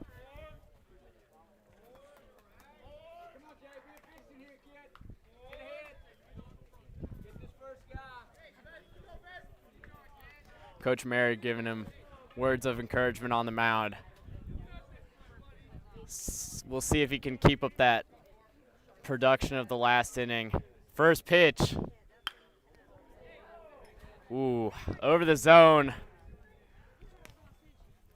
Coach Mary giving him words of encouragement on the mound. We'll see if he can keep up that production of the last inning. First pitch. Ooh, over the zone.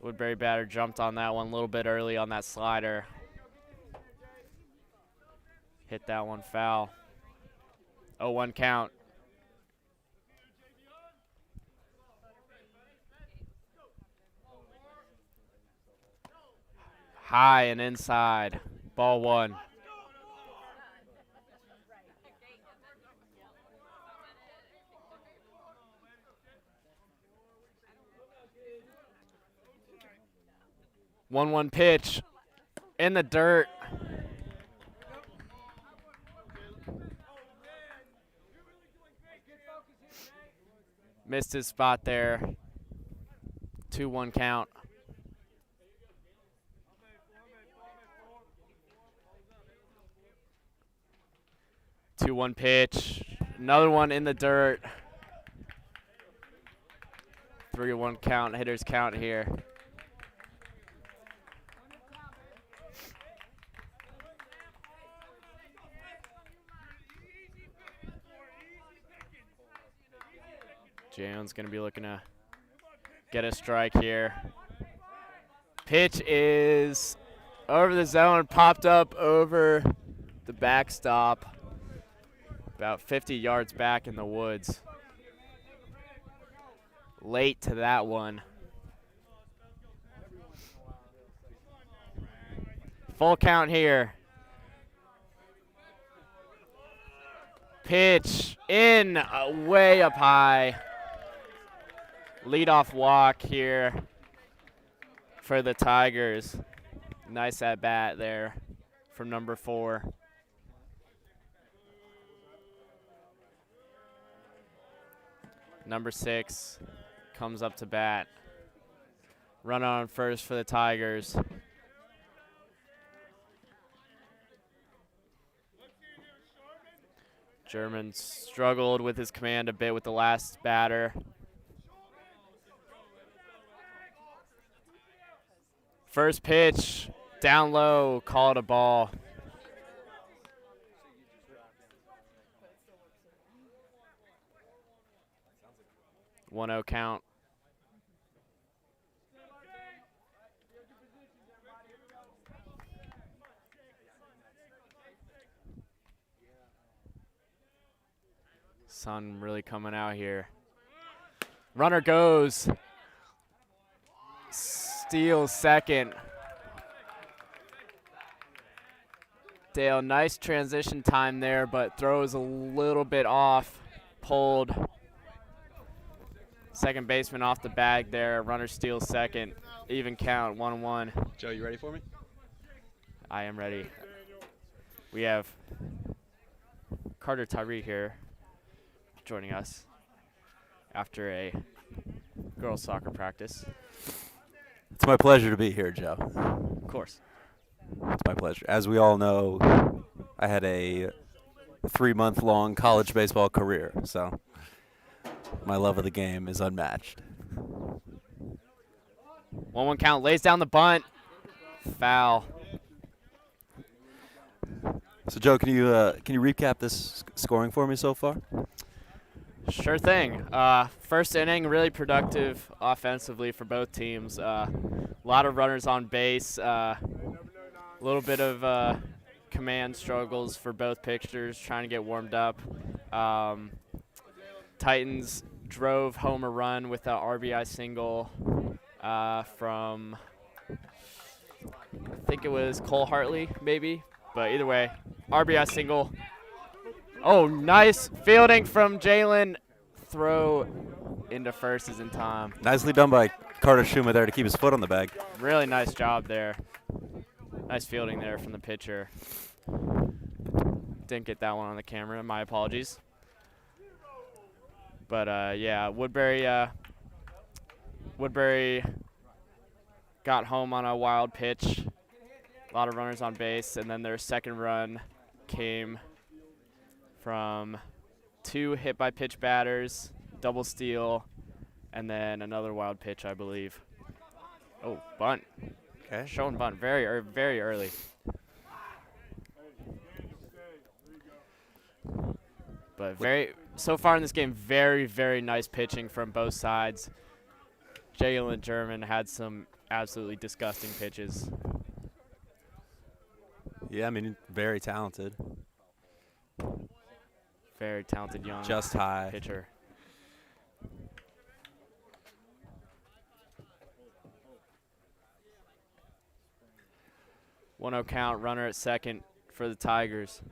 Woodberry batter jumped on that one a little bit early on that slider. Hit that one foul. 0-1 count. High and inside. Ball 1. One pitch in the dirt. Missed his spot there. 2-1 count. Two-one pitch. Another one in the dirt. 3-1 count. Hitters count here. Jones going to be looking to get a strike here. Pitch is over the zone, popped up over the backstop, about 50 yards back in the woods. Late to that one. Full count here. Pitch in, way up high. Leadoff walk here for the Tigers. Nice at bat there from number 4. Number 6 comes up to bat. Run on first for the Tigers. German struggled with his command a bit with the last batter. First pitch, down low, called a ball. One 0 count. Sun really coming out here. Runner goes. Steals second. Dale, nice transition time there, but throws a little bit off. Pulled. Second baseman off the bag there. Runner steals second. Even count, 1-1. Joe, you ready for me? I am ready. We have Carter Tyree here joining us after a girls' soccer practice. It's my pleasure to be here, Joe. Of course. It's my pleasure. As we all know, I had a 3-month-long college baseball career, so my love of the game is unmatched. 1-1 count, lays down the bunt. Foul. So, Joe, can you recap this scoring for me so far? Sure thing. First inning, really productive offensively for both teams. A lot of runners on base. A little bit of command struggles for both pitchers, trying to get warmed up. Titans drove home a run with a RBI single from, I think it was Cole Hartley, maybe. But either way, RBI single. Oh, nice fielding from Jalen. Throw into first is in time. Nicely done by Carter Schuma there to keep his foot on the bag. Really nice job there. Nice fielding there from the pitcher. Didn't get that one on the camera. My apologies. But, yeah, Woodberry got home on a wild pitch. A lot of runners on base. And then their second run came from 2 hit-by-pitch batters, double steal, and then another wild pitch, I believe. Oh, bunt. Okay. Showing bunt very early. But so far in this game, very nice pitching from both sides. Jalen German had some absolutely disgusting pitches. Yeah, I mean, very talented. Very talented young Just high. pitcher. One 0 count, runner at second for the Tigers.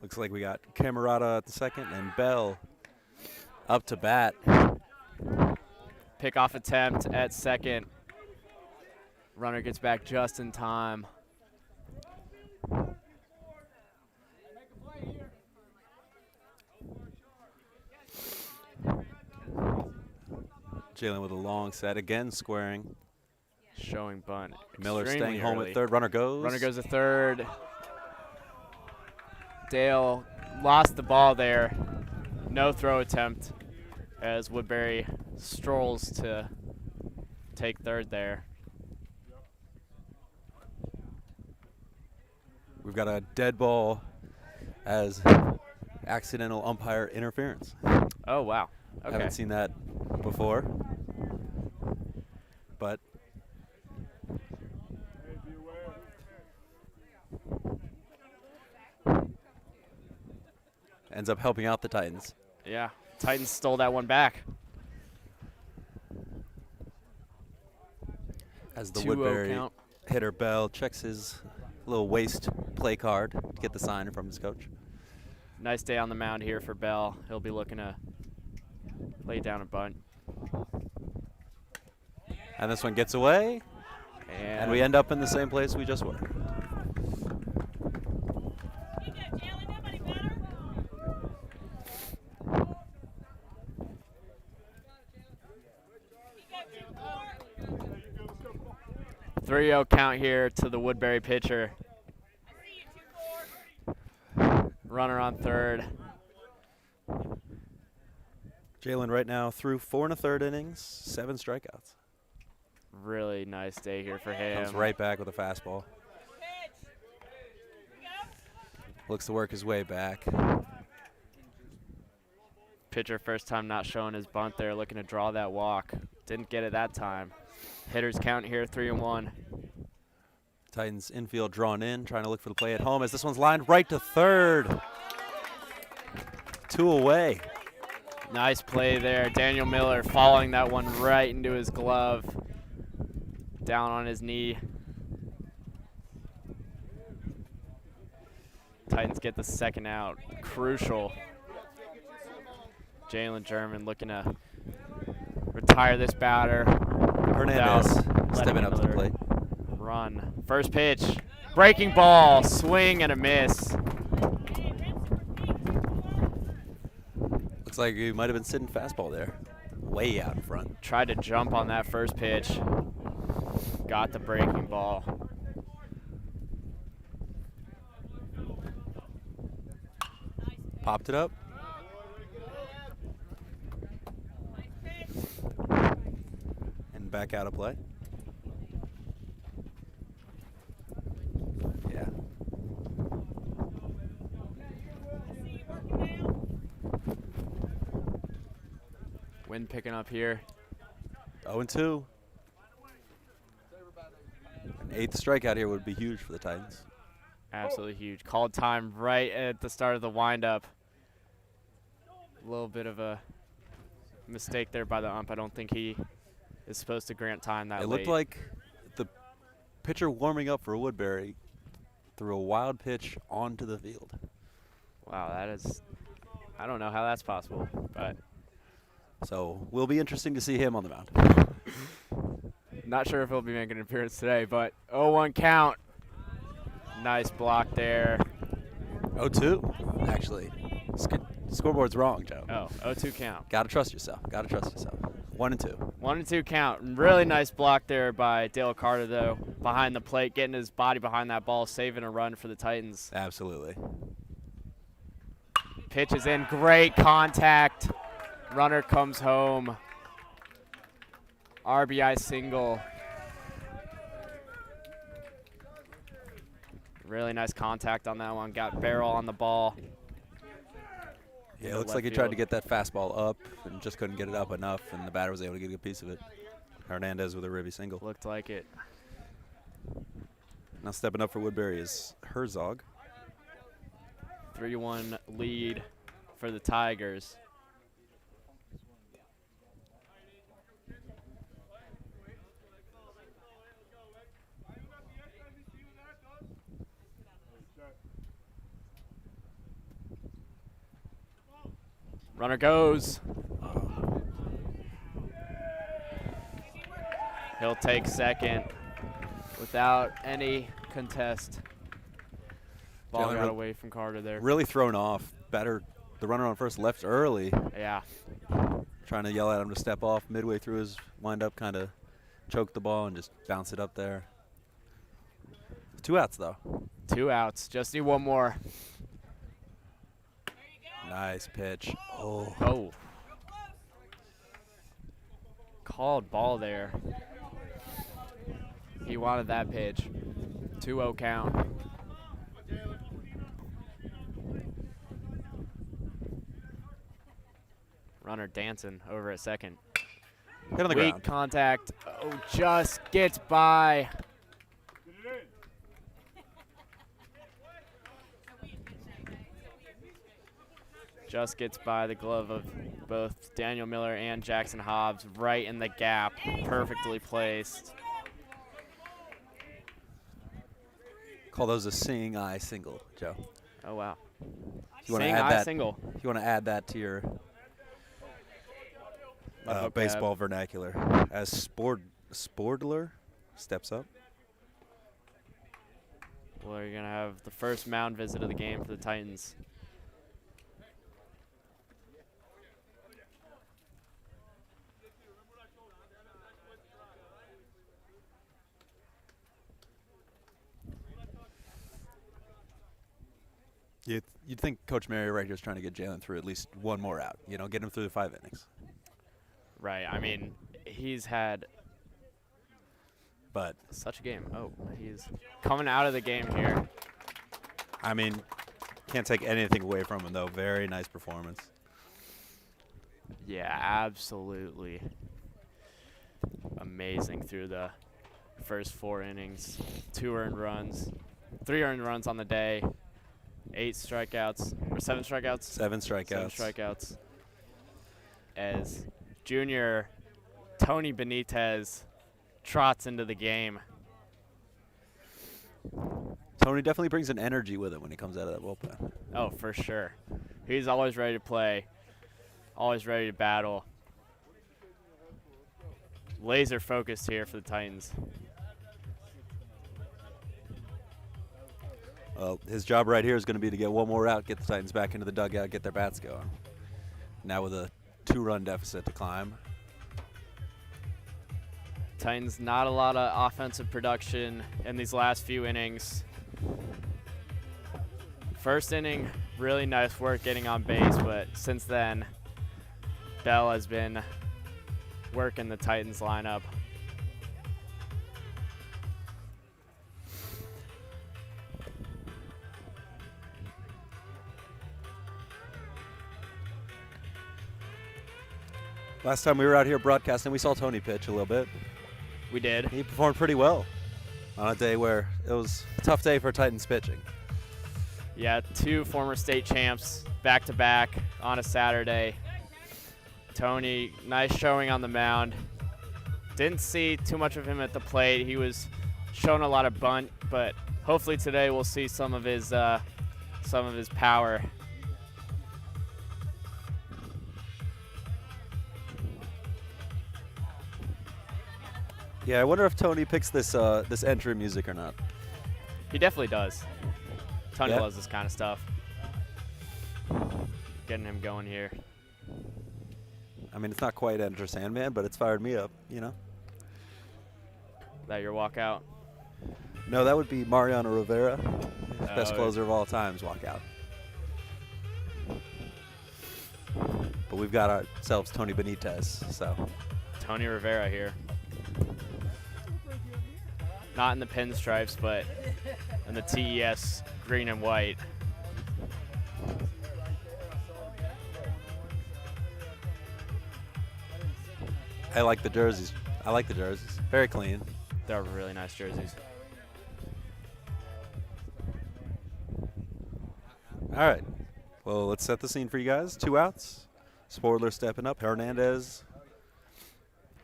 Looks like we got Camerata at the second and Bell up to bat. Pickoff attempt at second. Runner gets back just in time. Jalen with a long set, again squaring. Showing bunt. Miller extremely staying home early. at third. Runner goes. Runner goes to third. Dale lost the ball there. No throw attempt as Woodberry strolls to take third there. We've got a dead ball as accidental umpire interference. Oh, wow. Okay. Haven't seen that before, but ends up helping out the Titans. Yeah, Titans stole that one back. As the 2-0 Woodberry count. hitter Bell checks his little waist play card to get the sign from his coach. Nice day on the mound here for Bell. He'll be looking to lay down a bunt. And this one gets away, and we end up in the same place we just were. Three 0 count here to the Woodberry pitcher. Runner on third. Jalen right now through 4 1/3 innings, 7 strikeouts. Really nice day here for him. Comes right back with a fastball. Looks to work his way back. Pitcher first time not showing his bunt there, looking to draw that walk. Didn't get it that time. Hitters count here, 3-1. Titans infield drawn in, trying to look for the play at home as this one's lined right to third. 2 away. Nice play there. Daniel Miller following that one right into his glove. Down on his knee. Titans get the second out. Crucial. Jalen German looking to retire this batter. Hernandez without stepping letting up to the Miller plate. Run. First pitch. Breaking ball. Swing and a miss. Looks like he might have been sitting fastball there. Way out in front. Tried to jump on that first pitch. Got the breaking ball. Popped it up. And back out of play. Yeah. Wind picking up here. 0-2. An 8th strikeout here would be huge for the Titans. Absolutely huge. Called time right at the start of the windup. A little bit of a mistake there by the ump. I don't think he is supposed to grant time that It late. looked like the pitcher warming up for Woodberry threw a wild pitch onto the field. Wow, that is, I don't know how that's possible, but So will be interesting to see him on the mound. not sure if he'll be making an appearance today, but 0-1 count. Nice block there. 0-2, actually. Scoreboard's wrong, Joe. Oh, 0-2 count. Gotta trust yourself. Gotta trust yourself. 1-2. 1-2 count. Really nice block there by Dale Carter, though, behind the plate, getting his body behind that ball, saving a run for the Titans. Absolutely. Pitch is in. Great contact. Runner comes home. RBI single. Really nice contact on that one. Got barrel on the ball. Yeah, it looks like he tried to get that fastball up and just couldn't get it up enough, and the batter was able to get a good piece of it. Hernandez with a ribby single. Looked like it. Now stepping up for Woodberry is Herzog. 3-1 lead for the Tigers. Runner goes. He'll take second without any contest. Ball got away from Carter there. Really thrown off. Batter, the runner on first left early. Yeah. Trying to yell at him to step off midway through his windup, kind of choked the ball and just bounced it up there. 2 outs though. 2 outs. Just need one more. Nice pitch. Oh. Oh. Called ball there. He wanted that pitch. 2-0 count. Runner dancing over at second. Hit on the Weak ground. contact. Oh, just gets by. Just gets by the glove of both Daniel Miller and Jackson Hobbs, right in the gap, perfectly placed. Call those a seeing eye single, Joe. Oh wow! You want to Seeing add eye that? single. You want to add that to your baseball vernacular as Spordler steps up. Well, you're gonna have the first mound visit of the game for the Titans. You'd think Coach Mary right here is trying to get Jalen through at least one more out. You know, get him through the 5 innings. Right. I mean, he's had But such a game. Oh, he's coming out of the game here. I mean, can't take anything away from him though. Very nice performance. Yeah, absolutely amazing through the first 4 innings. 2 earned runs, 3 earned runs on the day, 8 strikeouts, or 7 strikeouts? 7 strikeouts. 7 strikeouts. As junior Tony Benitez trots into the game. Tony definitely brings an energy with him when he comes out of that bullpen. Oh, for sure. He's always ready to play, always ready to battle. Laser focused here for the Titans. Well, his job right here is going to be to get one more out, get the Titans back into the dugout, get their bats going. Now with a 2-run deficit to climb. Titans, not a lot of offensive production in these last few innings. First inning, really nice work getting on base, but since then, Bell has been working the Titans lineup. Last time we were out here broadcasting, we saw Tony pitch a little bit. We did. He performed pretty well on a day where it was a tough day for Titans pitching. Yeah, 2 former state champs back-to-back on a Saturday. Tony, nice showing on the mound. Didn't see too much of him at the plate. He was showing a lot of bunt, but hopefully today we'll see some of his power. Yeah, I wonder if Tony picks this this entry music or not. He definitely does. Tony Yeah. loves this kind of stuff. Getting him going here. I mean, it's not quite Enter Sandman, but it's fired me up, you know? That your walkout. No, that would be Mariano Rivera, best Oh, closer of all times, walkout. but we've got ourselves Tony Benitez. So Tony Rivera here. Not in the pinstripes, but in the TES green and white. I like the jerseys. Very clean. They're really nice jerseys. All right. Well, let's set the scene for you guys. 2 outs. Sportler stepping up. Hernandez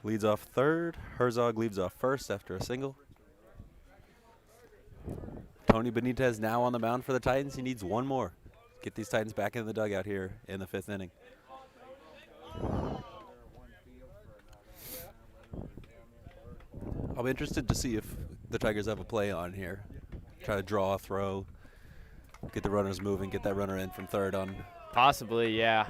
leads off third. Herzog leads off first after a single. Tony Benitez now on the mound for the Titans. He needs one more. Get these Titans back in the dugout here in the 5th inning. I'll be interested to see if the Tigers have a play on here. Try to draw a throw, get the runners moving, get that runner in from third on. Possibly, yeah.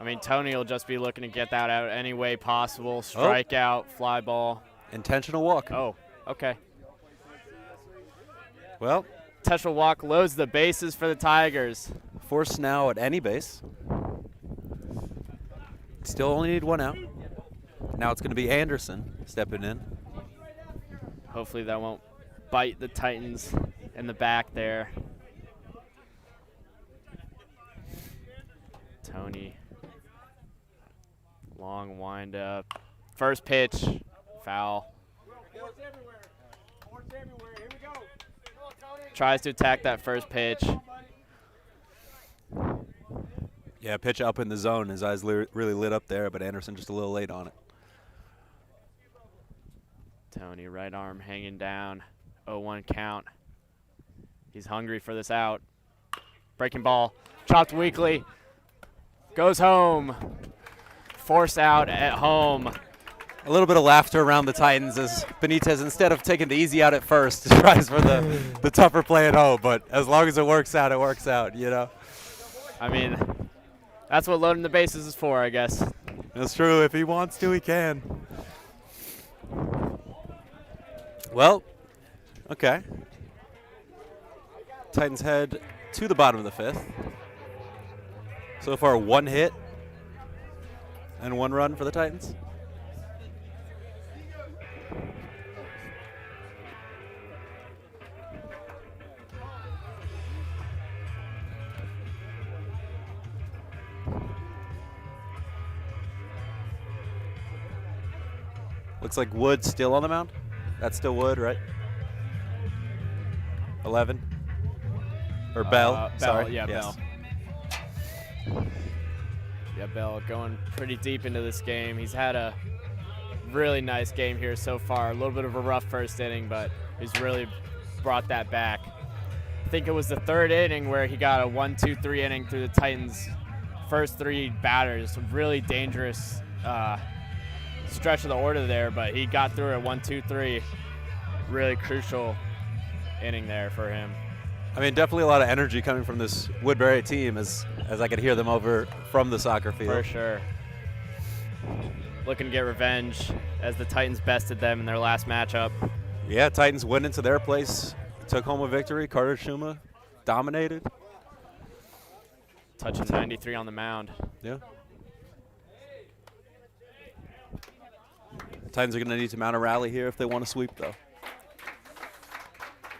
I mean, Tony will just be looking to get that out any way possible. Strike out, fly ball. Intentional walk. Oh, okay. Well, intentional walk loads the bases for the Tigers. Force now at any base. Still only need 1 out. Now it's going to be Anderson stepping in. Hopefully that won't bite the Titans in the back there. Tony. Long wind up. First pitch. Foul. Tries to attack that first pitch. Yeah, pitch up in the zone. His eyes really lit up there, but Anderson just a little late on it. Tony, right arm hanging down. 0-1 count. He's hungry for this out. Breaking ball. Chopped weakly. Goes home. Force out at home. A little bit of laughter around the Titans as Benitez, instead of taking the easy out at first, tries for the tougher play at home. But as long as it works out, you know. I mean, that's what loading the bases is for, I guess. That's true. If he wants to, he can. Well, okay. Titans head to the bottom of the 5th. So far, 1 hit and 1 run for the Titans. Looks like Wood's still on the mound. That's still Wood, right? 11. Or Bell. Sorry. Yeah, yes. Bell. Yeah, Bell going pretty deep into this game. He's had a really nice game here so far. A little bit of a rough first inning, but he's really brought that back. I think it was the 3rd inning where he got a 1-2-3 inning through the Titans' first 3 batters. A really dangerous stretch of the order there, but he got through it 1-2-3. Really crucial inning there for him. I mean, definitely a lot of energy coming from this Woodberry team as I could hear them over from the soccer field. For sure. Looking to get revenge as the Titans bested them in their last matchup. Yeah, Titans went into their place, took home a victory. Carter Schuma dominated. Touching 93 on the mound. Yeah. Titans are going to need to mount a rally here if they want to sweep, though.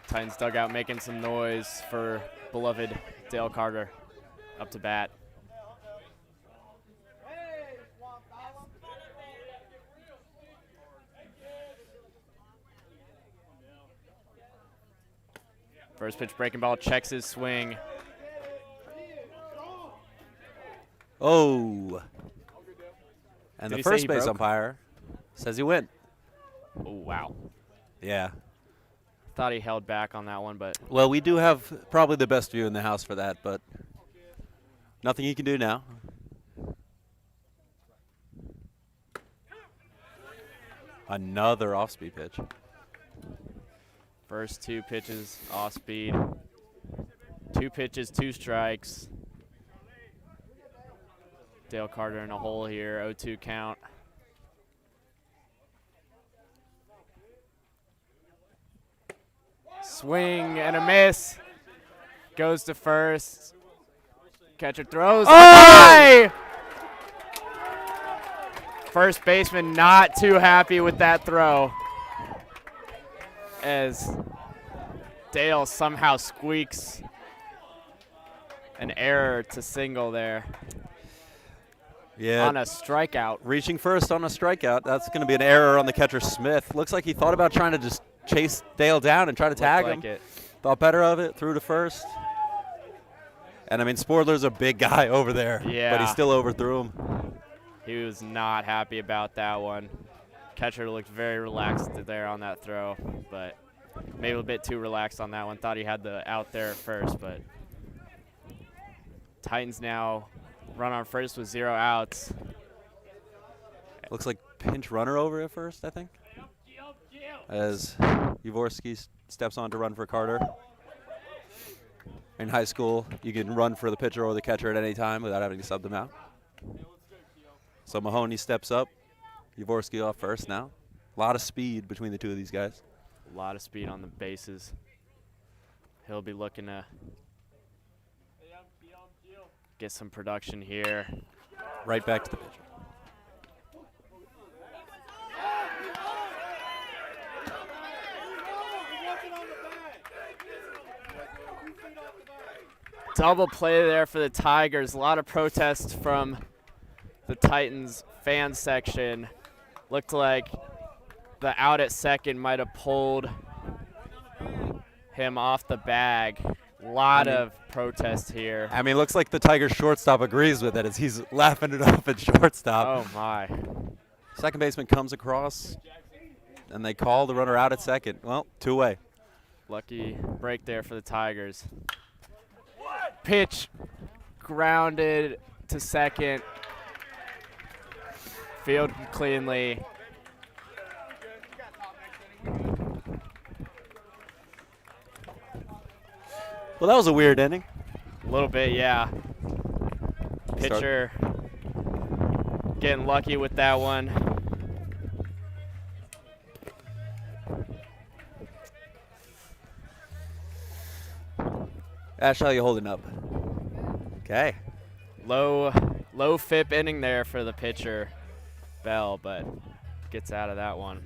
Titans dugout making some noise for beloved Dale Carter up to bat. First pitch breaking ball, checks his swing. Oh. And Did the he say first he base broke? umpire says he went. Oh, wow. Yeah. Thought he held back on that one, but Well, we do have probably the best view in the house for that, but nothing you can do now. Another off-speed pitch. first 2 pitches off speed. 2 pitches, 2 strikes. Dale Carter in a hole here, 0-2 count. Swing and a miss. Goes to first. Catcher throws. Oh! High! First baseman not too happy with that throw, as Dale somehow squeaks an error to single there. Yeah. On a strikeout. Reaching first on a strikeout. That's going to be an error on the catcher Smith. Looks like he thought about trying to just chase Dale down and try to tag him. It. Thought better of it, threw to first. And, I mean, Sportler's a big guy over there. Yeah. But he still overthrew him. He was not happy about that one. Catcher looked very relaxed there on that throw, but maybe a bit too relaxed on that one. Thought he had the out there first, but Titans now run on first with 0 outs. Looks like pinch runner over at first, I think, as Jaworski steps on to run for Carter. In high school, you can run for the pitcher or the catcher at any time without having to sub them out. So Mahoney steps up. Jaworski off first now. A lot of speed between the two of these guys. A lot of speed on the bases. He'll be looking to get some production here. Right back to the pitcher. Double play there for the Tigers. A lot of protests from the Titans fan section. Looked like the out at second might have pulled him off the bag. A lot of protests here. I mean, looks like the Tigers shortstop agrees with it as he's laughing it off at shortstop. Oh, my. Second baseman comes across, and they call the runner out at second. Well, 2-away. Lucky break there for the Tigers. Pitch grounded to second. Fielded cleanly. Well, that was a weird inning. A little bit, yeah. Pitcher getting lucky with that one. Ash, how you holding up? Okay. Low FIP inning there for the pitcher, Bell, but gets out of that one.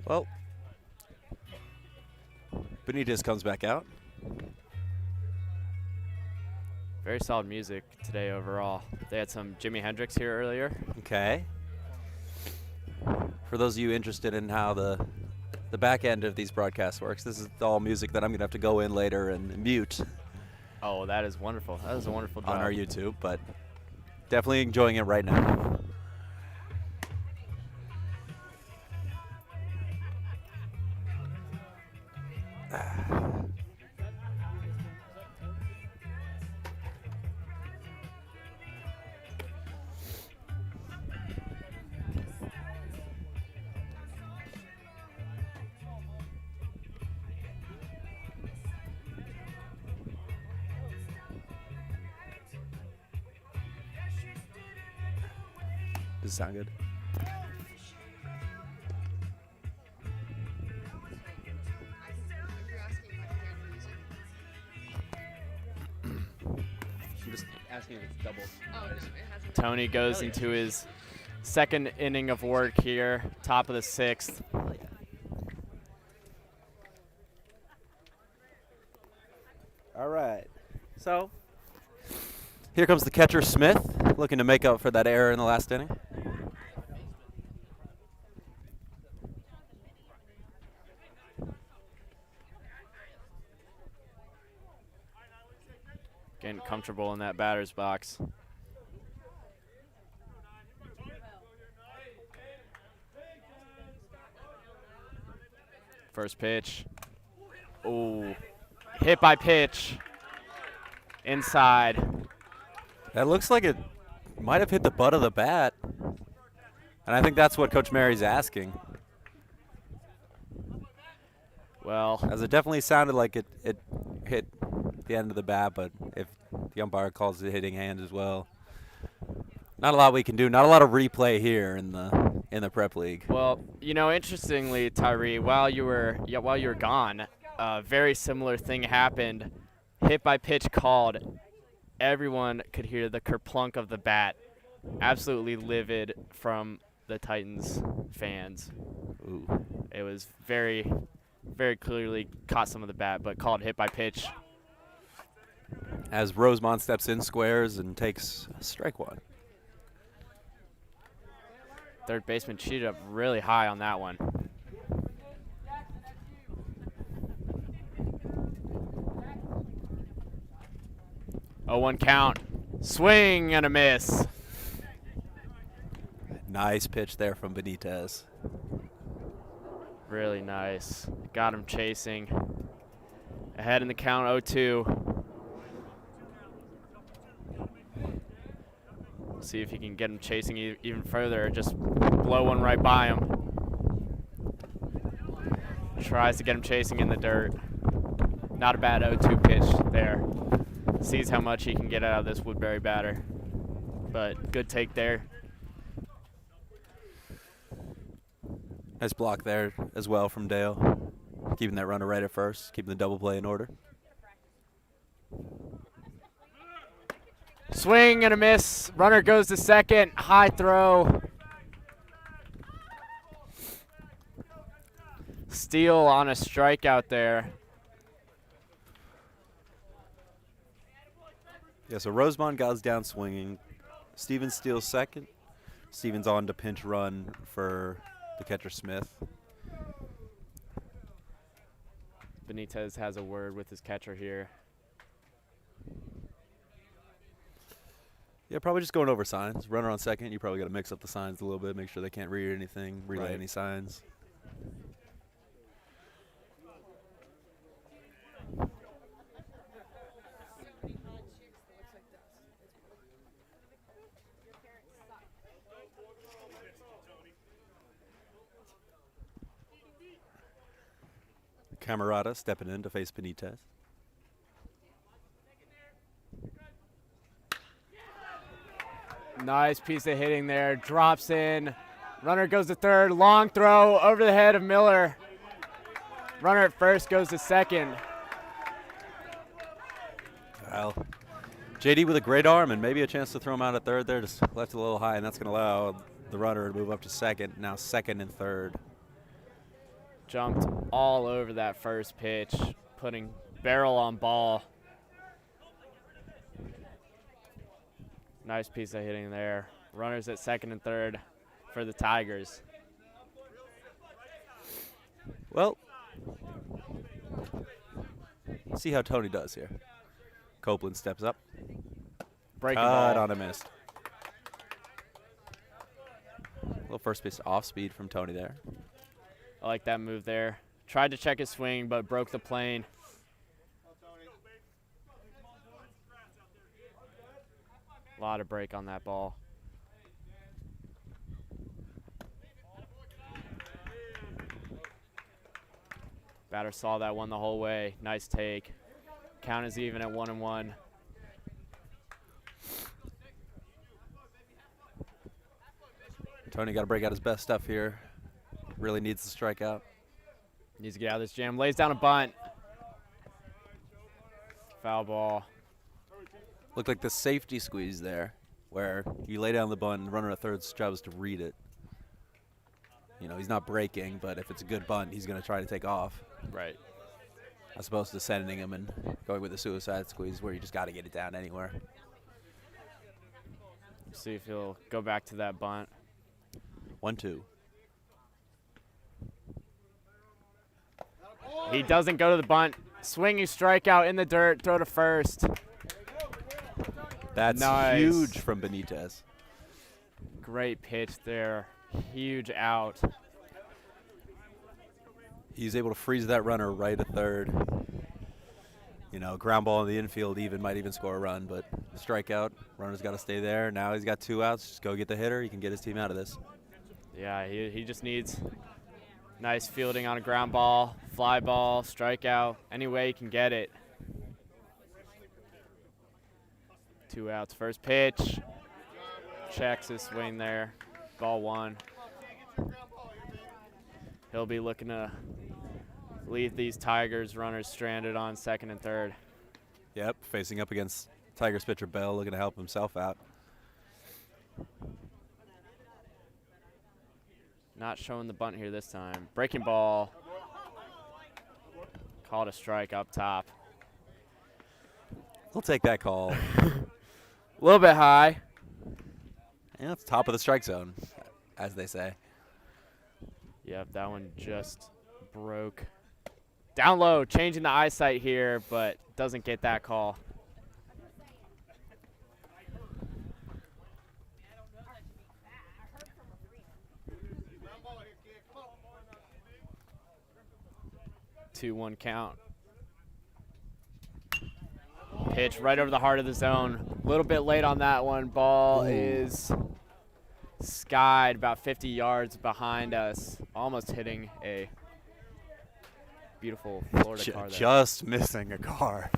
Well, Benitez comes back out. Very solid music today overall. They had some Jimi Hendrix here earlier. Okay. For those of you interested in how the back end of these broadcasts works, this is all music that I'm going to have to go in later and mute Oh, that is wonderful. That is a wonderful job. on our YouTube, but definitely enjoying it right now. Does it sound good? I'm just asking if it's double. Tony goes into his second inning of work here, top of the 6th. All right. So here comes the catcher Smith, looking to make up for that error in the last inning. Getting comfortable in that batter's box. First pitch. Ooh. Hit by pitch. Inside. That looks like it might have hit the butt of the bat. And I think that's what Coach Mary's asking. Well, As it definitely sounded like it hit the end of the bat, but if the umpire calls it hitting hand as well. Not a lot we can do. Not a lot of replay here in the prep league. well, you know, interestingly, Tyree, while you were gone, a very similar thing happened. Hit by pitch called. everyone could hear the kerplunk of the bat. Absolutely livid from the Titans fans. Ooh. It was very, very clearly caught some of the bat, but called hit by pitch. As Rosemont steps in, squares, and takes strike one. Third baseman cheated up really high on that one. Oh, 1 count. Swing and a miss. Nice pitch there from Benitez. Really nice. Got him chasing. Ahead in the count, 0-2. See if he can get him chasing even further or just blow one right by him. Tries to get him chasing in the dirt. Not a bad 0-2 pitch there. Sees how much he can get out of this Woodberry batter. But good take there. Nice block there as well from Dale. Keeping that runner right at first, keeping the double play in order. Swing and a miss. Runner goes to second. High throw. Steal on a strikeout there. Yeah, so Rosemont goes down swinging. Stevens steals second. Stevens on to pinch run for the catcher Smith. Benitez has a word with his catcher here. Yeah, probably just going over signs. Runner on second, you probably got to mix up the signs a little bit, make sure they can't read anything, relay any signs. Camarada stepping in to face Benitez. Nice piece of hitting there. Drops in. Runner goes to third. Long throw over the head of Miller. Runner at first goes to second. Well, JD with a great arm and maybe a chance to throw him out at third there. Just left it a little high, and that's going to allow the runner to move up to second. Now second and third. Jumped all over that first pitch, putting barrel on ball. Nice piece of hitting there. Runners at second and third for the Tigers. Well, see how Tony does here. Copeland steps up. Breaking Cut ball. on a missed. Little first base off speed from Tony there. I like that move there. Tried to check his swing, but broke the plane. A lot of break on that ball. Batter saw that one the whole way. Nice take. Count is even at 1-1. Tony got to break out his best stuff here. Really needs to strike out. Needs to get out of this jam. Lays down a bunt. Foul ball. Looked like the safety squeeze there, where you lay down the bunt and the runner at third's job is to read it. You know, he's not breaking, but if it's a good bunt, he's going to try to take off. Right. As opposed to sending him and going with the suicide squeeze where you just got to get it down anywhere. See if he'll go back to that bunt. 1-2. He doesn't go to the bunt. Swinging strikeout in the dirt. Throw to first. That's Nice. huge from Benitez. Great pitch there. Huge out. He's able to freeze that runner right at third. You know, ground ball in the infield might even score a run, but strikeout, runner's got to stay there. Now he's got 2 outs. Just go get the hitter. He can get his team out of this. Yeah, he just needs nice fielding on a ground ball, fly ball, strikeout, any way he can get it. 2 outs. First pitch. Checks his swing there. Ball 1. He'll be looking to leave these Tigers runners stranded on second and third. Yep, facing up against Tigers pitcher Bell looking to help himself out. Not showing the bunt here this time. Breaking ball. Called a strike up top. He'll take that call. A little bit high. Yeah, it's top of the strike zone, as they say. Yep, that one just broke. Down low, changing the eyesight here, but doesn't get that call. Two, 1 count. Pitch right over the heart of the zone. A little bit late on that one. Ball is skied about 50 yards behind us, almost hitting a beautiful Florida car there. Just missing a car.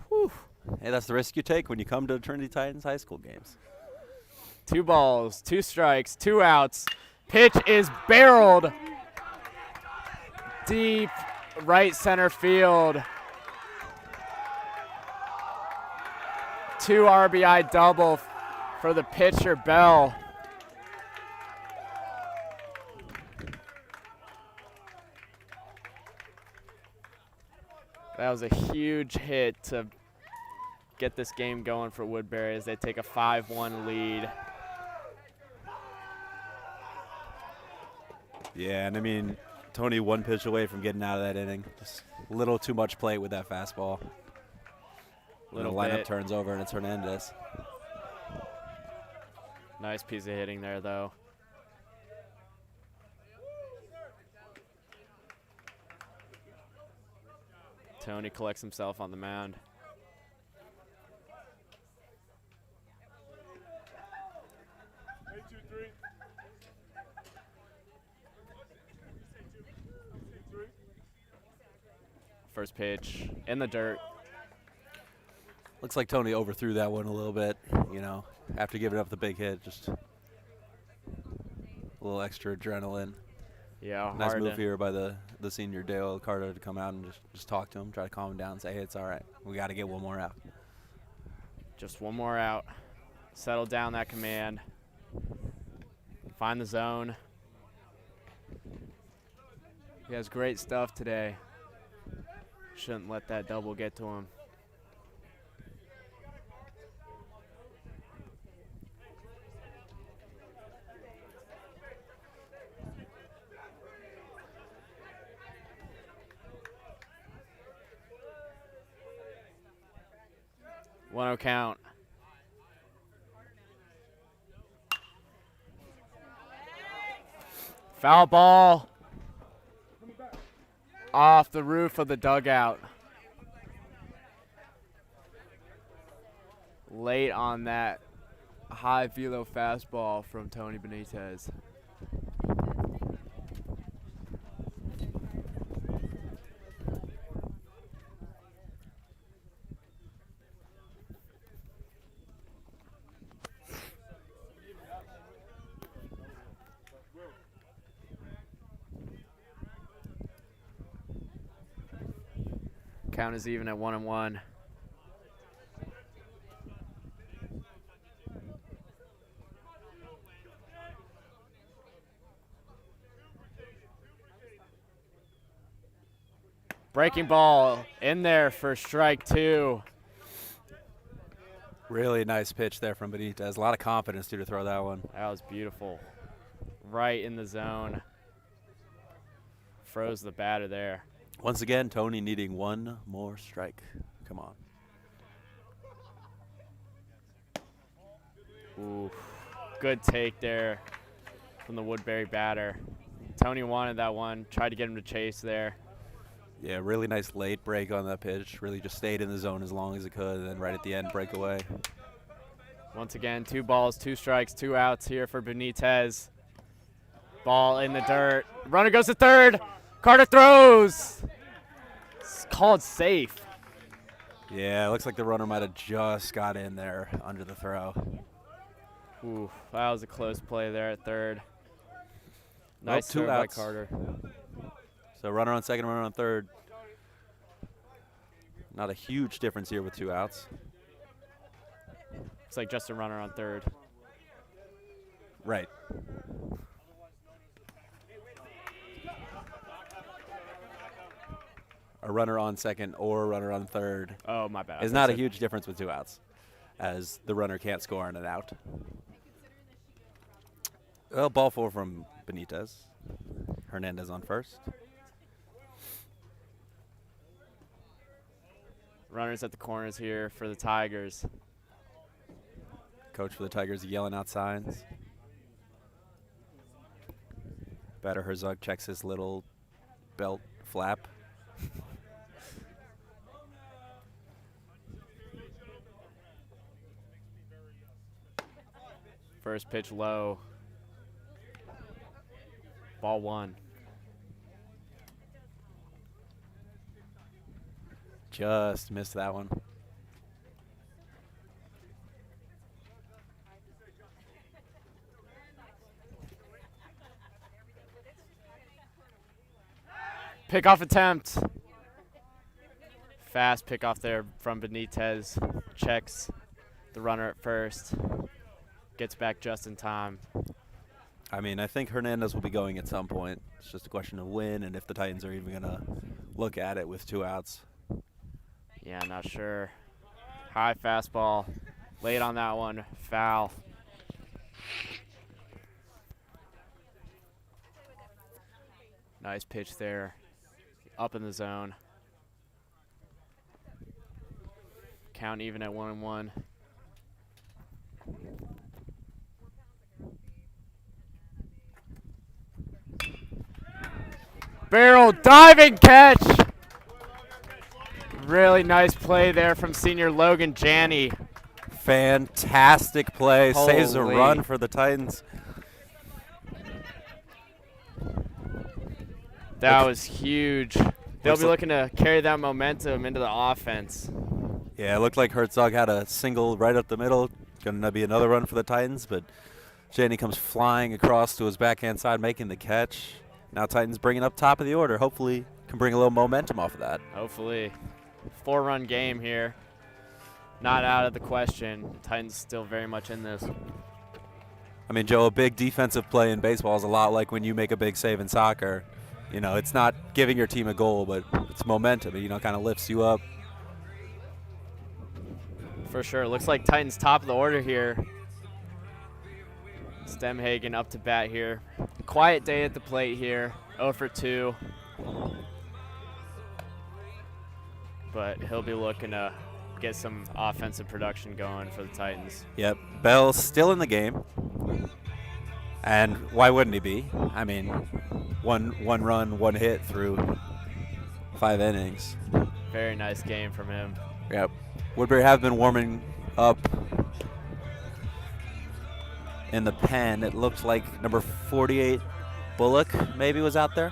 Whew. Hey, that's the risk you take when you come to Trinity Titans high school games. 2 balls, 2 strikes, 2 outs. Pitch is barreled deep right center field. 2 RBI double for the pitcher, Bell. That was a huge hit to get this game going for Woodberry as they take a 5-1 lead. Yeah, and I mean, Tony 1 pitch away from getting out of that inning. Just a little too much plate with that fastball. The lineup turns over and it's Hernandez. Nice piece of hitting there, though. Tony collects himself on the mound. First pitch in the dirt. Looks like Tony overthrew that one a little bit, you know, after giving up the big hit. Just a little extra adrenaline. Yeah, nice move here by the senior Dale Carter to come out and just talk to him, try to calm him down and say, hey, it's all right. We got to get one more out. Just one more out. Settle down that command. Find the zone. He has great stuff today. Shouldn't let that double get to him. One-oh count. Foul ball off the roof of the dugout. Late on that high velo fastball from Tony Benitez. Count is even at 1-1. Breaking ball in there for strike 2. Really nice pitch there from Benitez. A lot of confidence to throw that one. That was beautiful. Right in the zone. Froze the batter there. Once again, Tony needing one more strike. Come on. Ooh, good take there from the Woodberry batter. Tony wanted that one, tried to get him to chase there. Yeah, really nice late break on that pitch. Really just stayed in the zone as long as it could, and then right at the end, break away. Once again, 2 balls, 2 strikes, 2 outs here for Benitez. Ball in the dirt. Runner goes to third. Carter throws. It's called safe. Yeah, it looks like the runner might have just got in there under the throw. Ooh, that was a close play there at third. Nice 2 serve by outs. Carter. So runner on second, runner on third. Not a huge difference here with 2 outs. Looks like just a runner on third. Right. A runner on second or a runner on third Oh, my bad. is not a huge difference with 2 outs, as the runner can't score on an out. Well, ball 4 from Benitez. Hernandez on first. Runners at the corners here for the Tigers. Coach for the Tigers yelling out signs. Batter Herzog checks his little belt flap. First pitch low. Ball 1. Just missed that one. Pickoff attempt. Fast pickoff there from Benitez. Checks the runner at first. Gets back just in time. I mean, I think Hernandez will be going at some point. It's just a question of when and if the Titans are even going to look at it with 2 outs. Yeah, not sure. High fastball. Late on that one. Foul. Nice pitch there. Up in the zone. Count even at 1-1. Barrel diving catch. Really nice play there from senior Logan Janney. Fantastic play. Saves a Holy. run for the Titans. That was huge. They'll Looks be like- looking to carry that momentum into the offense. Yeah, it looked like Herzog had a single right up the middle. Going to be another run for the Titans, but Janney comes flying across to his backhand side, making the catch. Now Titans bringing up top of the order. Hopefully can bring a little momentum off of that. Hopefully. 4-run game here. Not out of the question. Titans still very much in this. I mean, Joe, a big defensive play in baseball is a lot like when you make a big save in soccer. You know, it's not giving your team a goal, but it's momentum. It, kind of lifts you up. For sure. Looks like Titans top of the order here. Stemhagen up to bat here. Quiet day at the plate here. 0 for 2. But he'll be looking to get some offensive production going for the Titans. Yep. Bell's still in the game. And why wouldn't he be? I mean, one run, 1 hit through 5 innings. Very nice game from him. Yep. Woodberry have been warming up in the pen. It looked like number 48, Bullock, maybe was out there.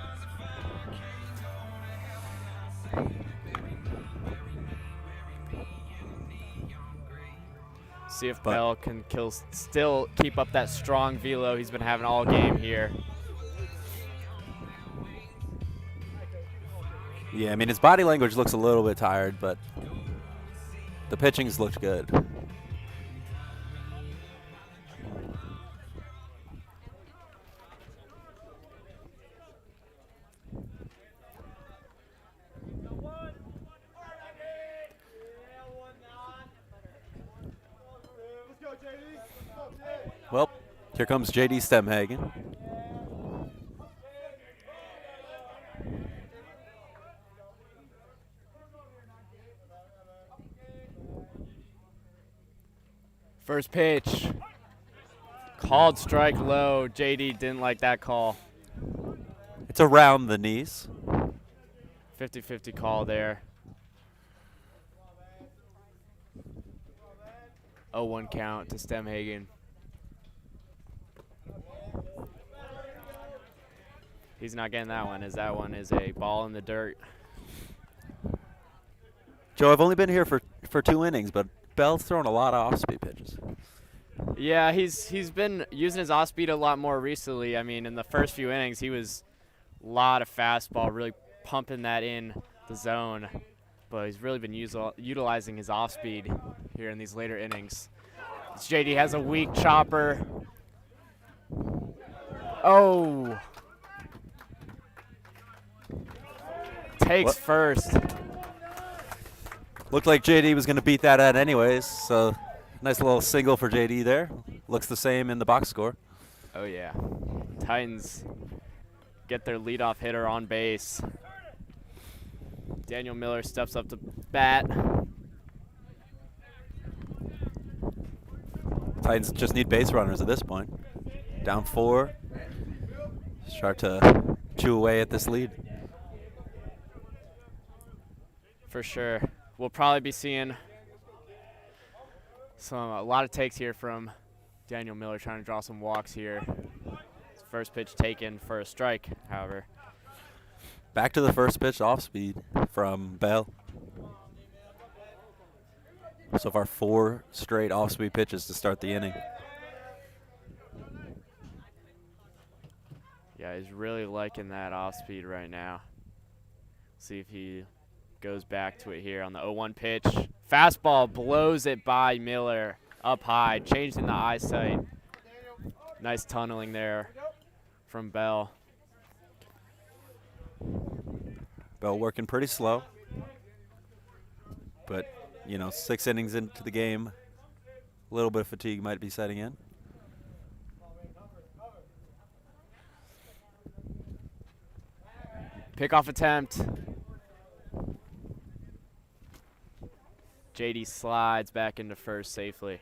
See if Bell can still keep up that strong velo he's been having all game here. Yeah, I mean, his body language looks a little bit tired, but the pitching's looked good. Well, here comes J.D. Stemhagen. First pitch. Called strike low. JD didn't like that call. It's around the knees. 50-50 call there. 0-1 count to Stemhagen. He's not getting that one, as that one is a ball in the dirt. Joe, I've only been here for 2 innings, but Bell's throwing a lot of off-speed pitches. Yeah, he's been using his off speed a lot more recently. I mean, in the first few innings, he was a lot of fastball, really pumping that in the zone. But he's really been utilizing his off speed here in these later innings. JD has a weak chopper. Oh. Takes What? first. Looked like JD was going to beat that out anyways, so nice little single for JD there. Looks the same in the box score. Oh, yeah. Titans get their leadoff hitter on base. Daniel Miller steps up to bat. Titans just need base runners at this point. Down 4. Start to chew away at this lead. For sure. We'll probably be seeing a lot of takes here from Daniel Miller trying to draw some walks here. His first pitch taken for a strike, however. Back to the first pitch off speed from Bell. So far 4 straight off speed pitches to start the inning. Yeah, he's really liking that off speed right now. See if he goes back to it here on the 0-1 pitch. Fastball blows it by Miller up high, changed in the eyesight. Nice tunneling there from Bell. Bell working pretty slow. But, you know, 6 innings into the game, a little bit of fatigue might be setting in. Pickoff attempt. JD slides back into first safely.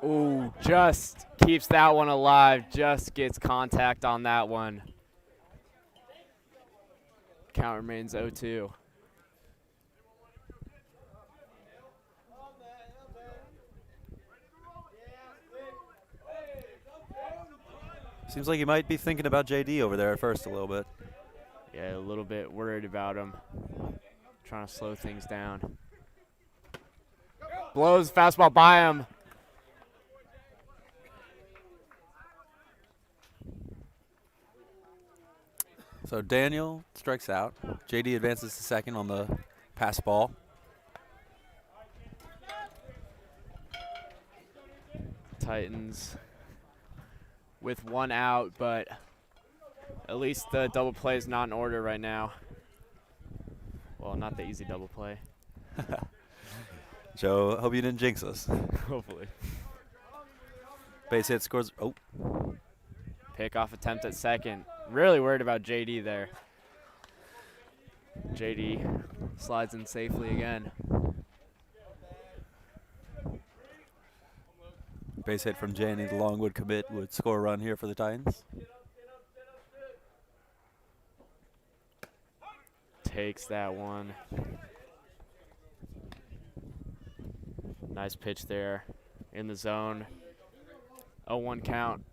Ooh, just keeps that one alive, just gets contact on that one. Count remains 0-2. Seems like you might be thinking about JD over there at first a little bit. Yeah, a little bit worried about him. Trying to slow things down. Blows fastball by him. So Daniel strikes out. JD advances to second on the pass ball. Titans with 1 out, but at least the double play is not in order right now. Well, not the easy double play. Joe, hope you didn't jinx us. Hopefully. Base hit scores. Oh, Pickoff attempt at second. Really worried about JD there. JD slides in safely again. base hit from Janney. The Longwood commit would score a run here for the Titans. Takes that one. Nice pitch there in the zone. 0-1 count.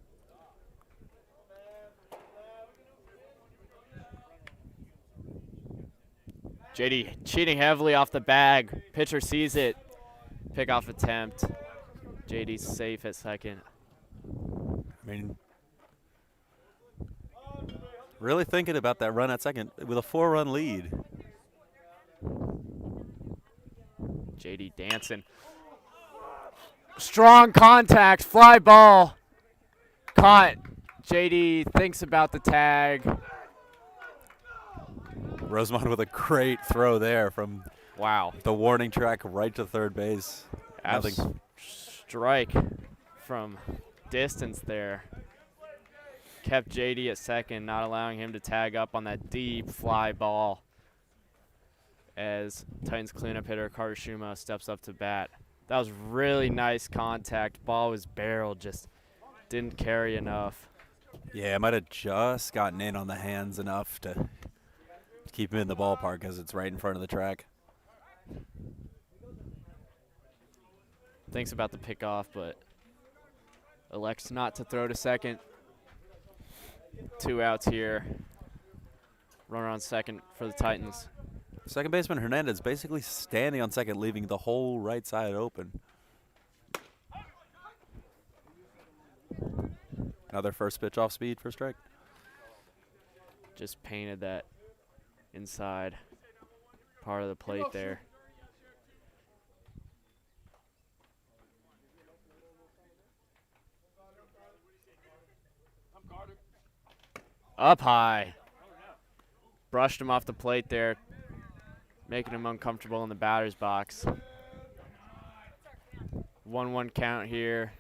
JD cheating heavily off the bag. Pitcher sees it. Pickoff attempt. JD's safe at second. I mean, really thinking about that run at second with a 4-run lead. JD dancing. Strong contact, fly ball. Caught. JD thinks about the tag. Rosemont with a great throw there from the warning track right to third base. Nothing. Strike from distance there. Kept JD at second, not allowing him to tag up on that deep fly ball as Titans cleanup hitter Carter Shuma steps up to bat. That was really nice contact. Ball was barreled, just didn't carry enough. Yeah, it might have just gotten in on the hands enough to keep him in the ballpark because it's right in front of the track. Thinks about the pickoff, but elects not to throw to second. 2 outs here. Runner on second for the Titans. Second baseman Hernandez basically standing on second, leaving the whole right side open. Another first pitch off speed for strike. Just painted that inside part of the plate there. Up high. Brushed him off the plate there, making him uncomfortable in the batter's box. 1-1 count here.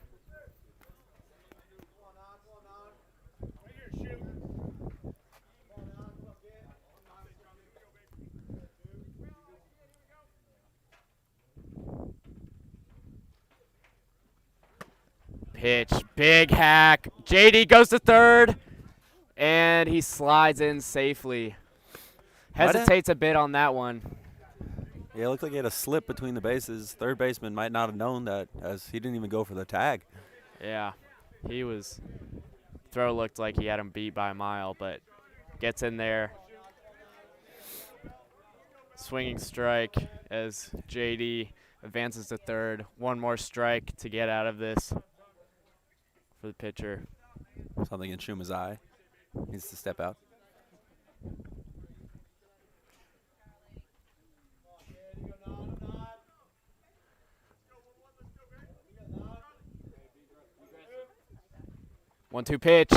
Pitch, big hack. JD goes to third, and he slides in safely. Hesitates a bit on that one. Yeah, it looked like he had a slip between the bases. Third baseman might not have known that, as he didn't even go for the tag. Yeah, he was. Throw looked like he had him beat by a mile, but gets in there. Swinging strike as JD advances to third. One more strike to get out of this for the pitcher. Something in Shuma's eye. Needs to step out. One-two pitch.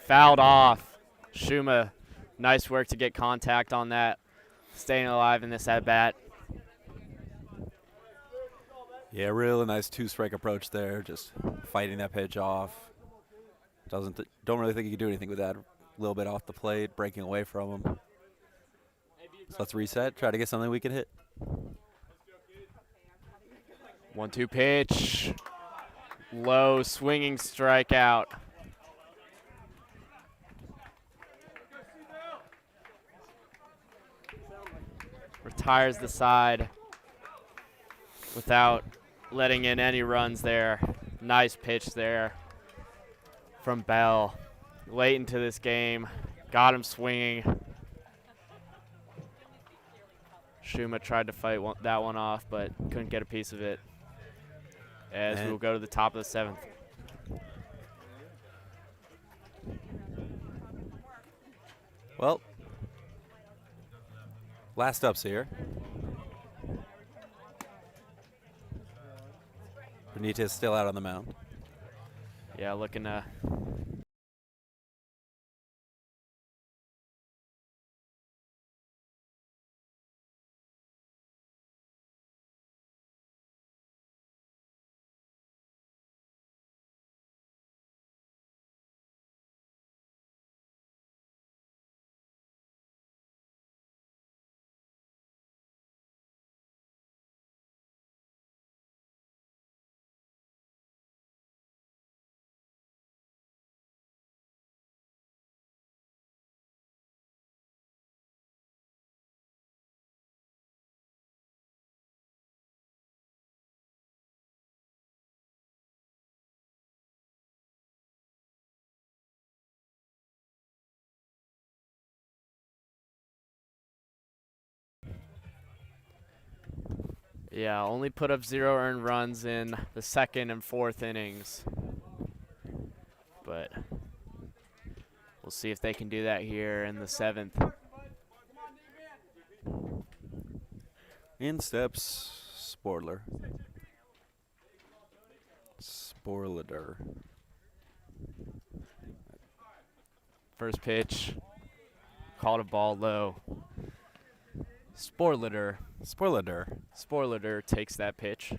Fouled off. Shuma, nice work to get contact on that. Staying alive in this at-bat. Yeah, really nice two-strike approach there, just fighting that pitch off. Don't really think he could do anything with that. A little bit off the plate, breaking away from him. So let's reset, try to get something we can hit. 1-2 pitch. Low swinging strikeout. Retires the side without letting in any runs there. Nice pitch there from Bell. Late into this game, got him swinging. Shuma tried to fight that one off, but couldn't get a piece of it. As we'll go to the top of the seventh. Well, last ups here. Benitez still out on the mound. Yeah, looking to Yeah, only put up 0 earned runs in the second and fourth innings. But we'll see if they can do that here in the seventh. In steps Sporler. Sporleder. First pitch, called a ball low. Sporleder takes that pitch.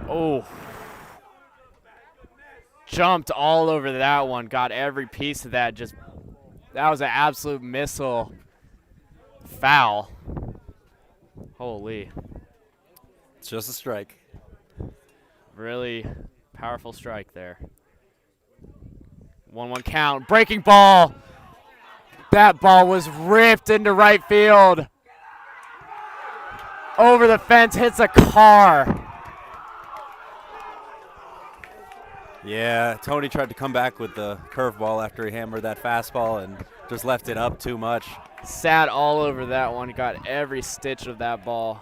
Oh. Jumped all over that one. Got every piece of that. That was an absolute missile. Foul. Holy. It's just a strike. Really powerful strike there. 1-1 count. Breaking ball. That ball was ripped into right field. Over the fence, hits a car. Yeah, Tony tried to come back with the curveball after he hammered that fastball and just left it up too much. Sat all over that one. Got every stitch of that ball.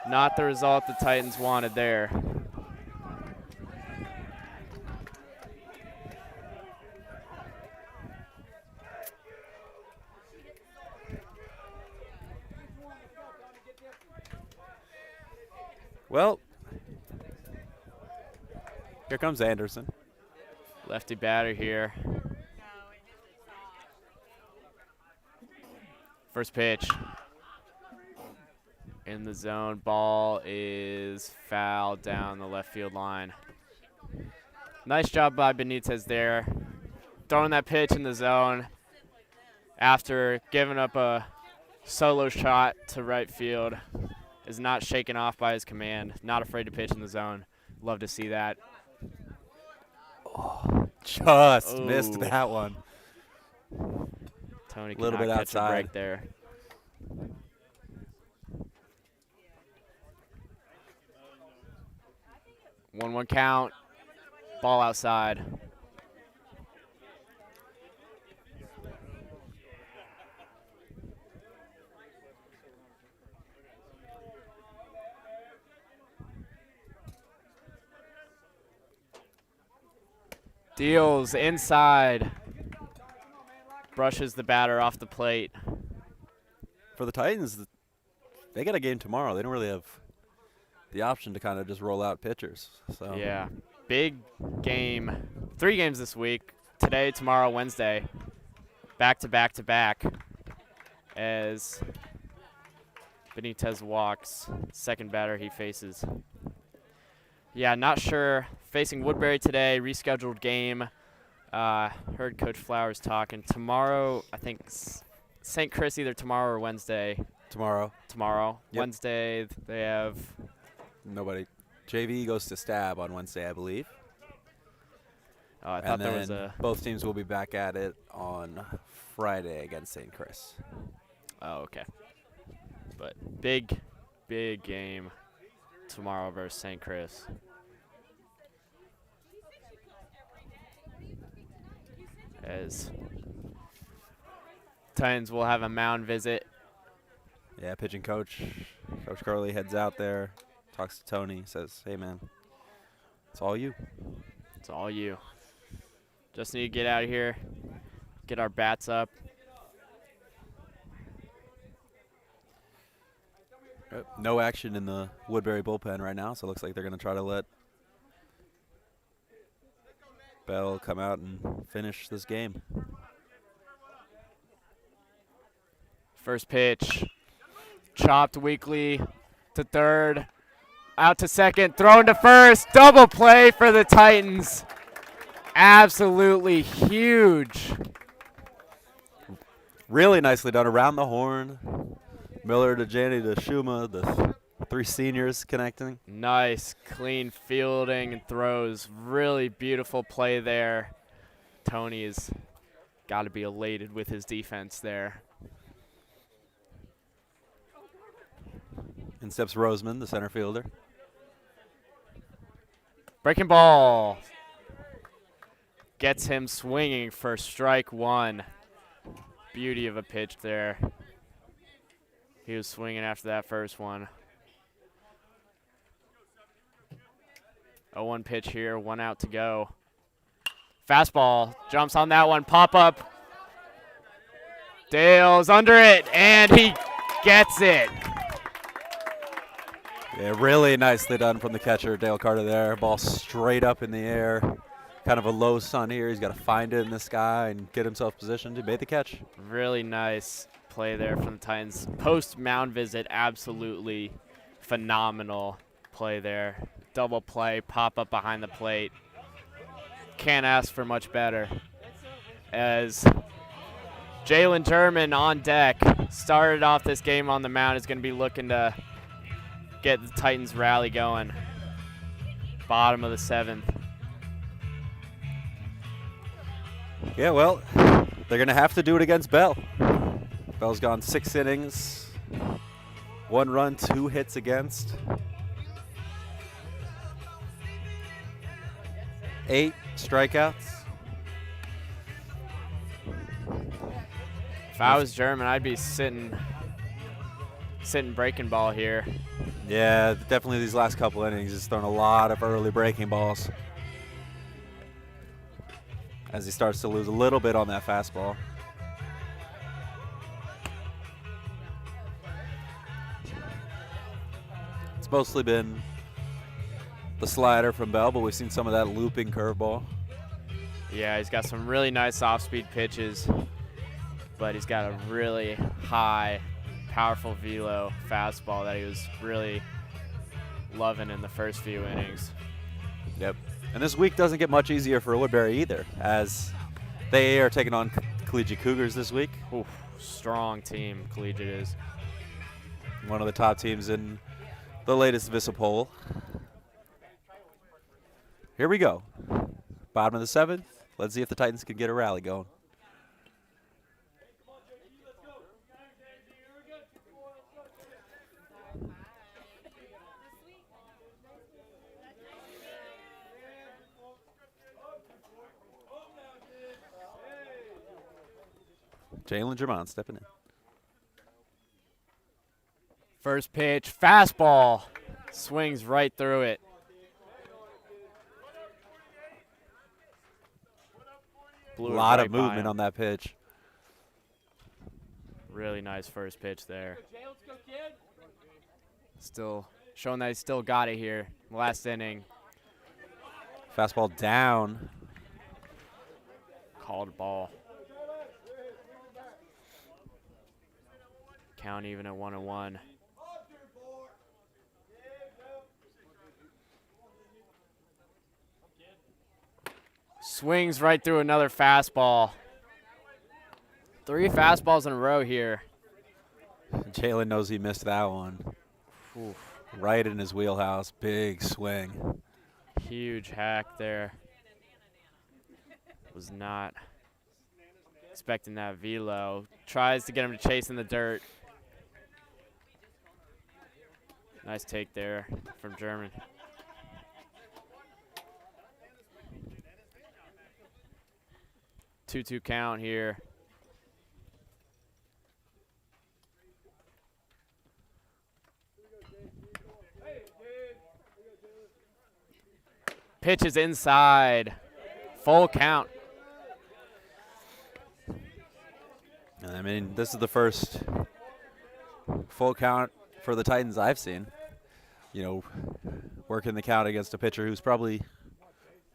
Not the result the Titans wanted there. Well, here comes Anderson. Lefty batter here. First pitch. In the zone. Ball is fouled down the left field line. Nice job by Benitez there. Throwing that pitch in the zone after giving up a solo shot to right field. Is not shaken off by his command. Not afraid to pitch in the zone. Love to see that. Oh, just missed that one. Tony Little cannot bit catch a outside. break there. 1-1 count. Ball outside. Deals inside. Brushes the batter off the plate. For the Titans, they got a game tomorrow. They don't really have the option to kind of just roll out pitchers. So Yeah, big game. 3 games this week. Today, tomorrow, Wednesday. Back to back to back. As Benitez walks. Second batter he faces. Yeah, not sure. Facing Woodberry today, rescheduled game. Heard Coach Flowers talking. Tomorrow, I think St. Chris either tomorrow or Wednesday. tomorrow, Tomorrow. Yep. Wednesday, they have. nobody. JV goes to Stab on Wednesday, I believe. I thought And there was then a. both teams will be back at it on Friday against St. Chris. Oh, okay. But big game tomorrow versus St. Chris. As Titans will have a mound visit. Yeah, pitching coach. Coach Curley heads out there, talks to Tony, says, hey, man, it's all you. It's all you. Just need to get out of here, get our bats up. No action in the Woodberry bullpen right now, so it looks like they're going to try to let Bell come out and finish this game. First pitch, chopped weakly to third, out to second, thrown to first, double play for the Titans. Absolutely huge. Really nicely done around the horn. Miller to Janney to Shuma, the 3 seniors connecting. Nice, clean fielding and throws. Really beautiful play there. Tony's got to be elated with his defense there. In steps Roseman, the center fielder. Breaking ball. Gets him swinging for strike 1. Beauty of a pitch there. He was swinging after that first one. 0-1 pitch here, 1 out to go. Fastball, jumps on that one, pop up. Dale's under it, and he gets it. Yeah, really nicely done from the catcher, Dale Carter there. Ball straight up in the air. Kind of a low sun here. He's got to find it in the sky and get himself positioned. He made the catch. Really nice play there from the Titans. Post-mound visit, absolutely phenomenal play there. Double play, pop up behind the plate. Can't ask for much better. As Jalen German on deck, started off this game on the mound, is going to be looking to get the Titans rally going. Bottom of the 7th. Yeah, well, they're going to have to do it against Bell. Bell's gone 6 innings, 1 run, 2 hits against. 8 strikeouts. If I was German, I'd be sitting breaking ball here. Yeah, definitely these last couple innings, he's thrown a lot of early breaking balls as he starts to lose a little bit on that fastball. It's mostly been the slider from Bell, but we've seen some of that looping curveball. Yeah, he's got some really nice off-speed pitches, but he's got a really high, powerful velo fastball that he was really loving in the first few innings. Yep. And this week doesn't get much easier for Woodberry either, as they are taking on Collegiate Cougars this week. Oof, strong team, Collegiate is. One of the top teams in the latest Vista poll. Here we go. Bottom of the 7th. Let's see if the Titans can get a rally going. Jalen Germont stepping in. First pitch, fastball. Swings right through it. A lot of movement on that pitch. Really nice first pitch there. Still showing that he still got it here. Last inning. Fastball down. Called ball. Count even at 1-1. Swings right through another fastball. 3 fastballs in a row here. Jalen knows he missed that one. Oof. Right in his wheelhouse. Big swing. Huge hack there. Was not expecting that velo. Tries to get him to chase in the dirt. Nice take there from German. Two-two count here. Pitch is inside. Full count. I mean, this is the first full count for the Titans I've seen. You know, working the count against a pitcher who's probably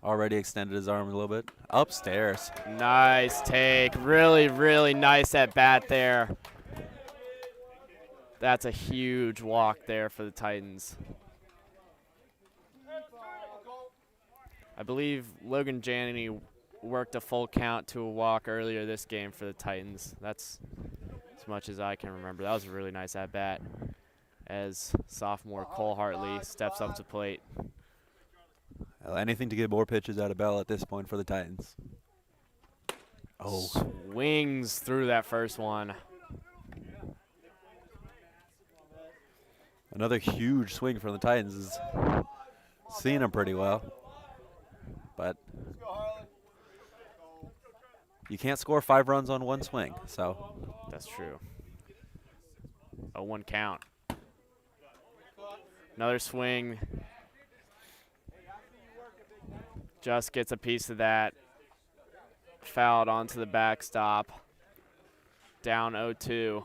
already extended his arm a little bit. Upstairs. Nice take. Really, really nice at bat there. That's a huge walk there for the Titans. I believe Logan Janney worked a full count to a walk earlier this game for the Titans. That's as much as I can remember. That was a really nice at bat as sophomore Cole Hartley steps up to plate. Well, anything to get more pitches out of Bell at this point for the Titans. Oh. Swings through that first one. Another huge swing from the Titans is seeing him pretty well. But you can't score 5 runs on one swing, so. That's true. A 1 count. Another swing. Just gets a piece of that. Fouled onto the backstop. Down 0-2.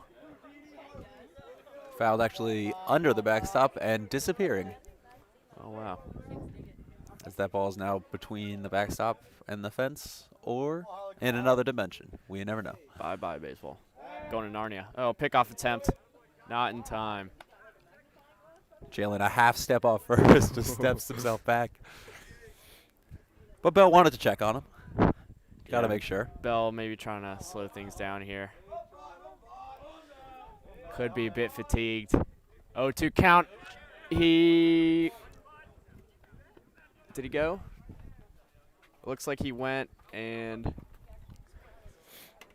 Fouled actually under the backstop and disappearing. Oh, wow. As that ball is now between the backstop and the fence or in another dimension. We never know. Bye-bye, baseball. Going to Narnia. Oh, pickoff attempt. Not in time. Jalen a half step off first, just steps himself back. But Bell wanted to check on him. Got to make sure. Bell maybe trying to slow things down here. Could be a bit fatigued. 0-2 count. Did he go? Looks like he went and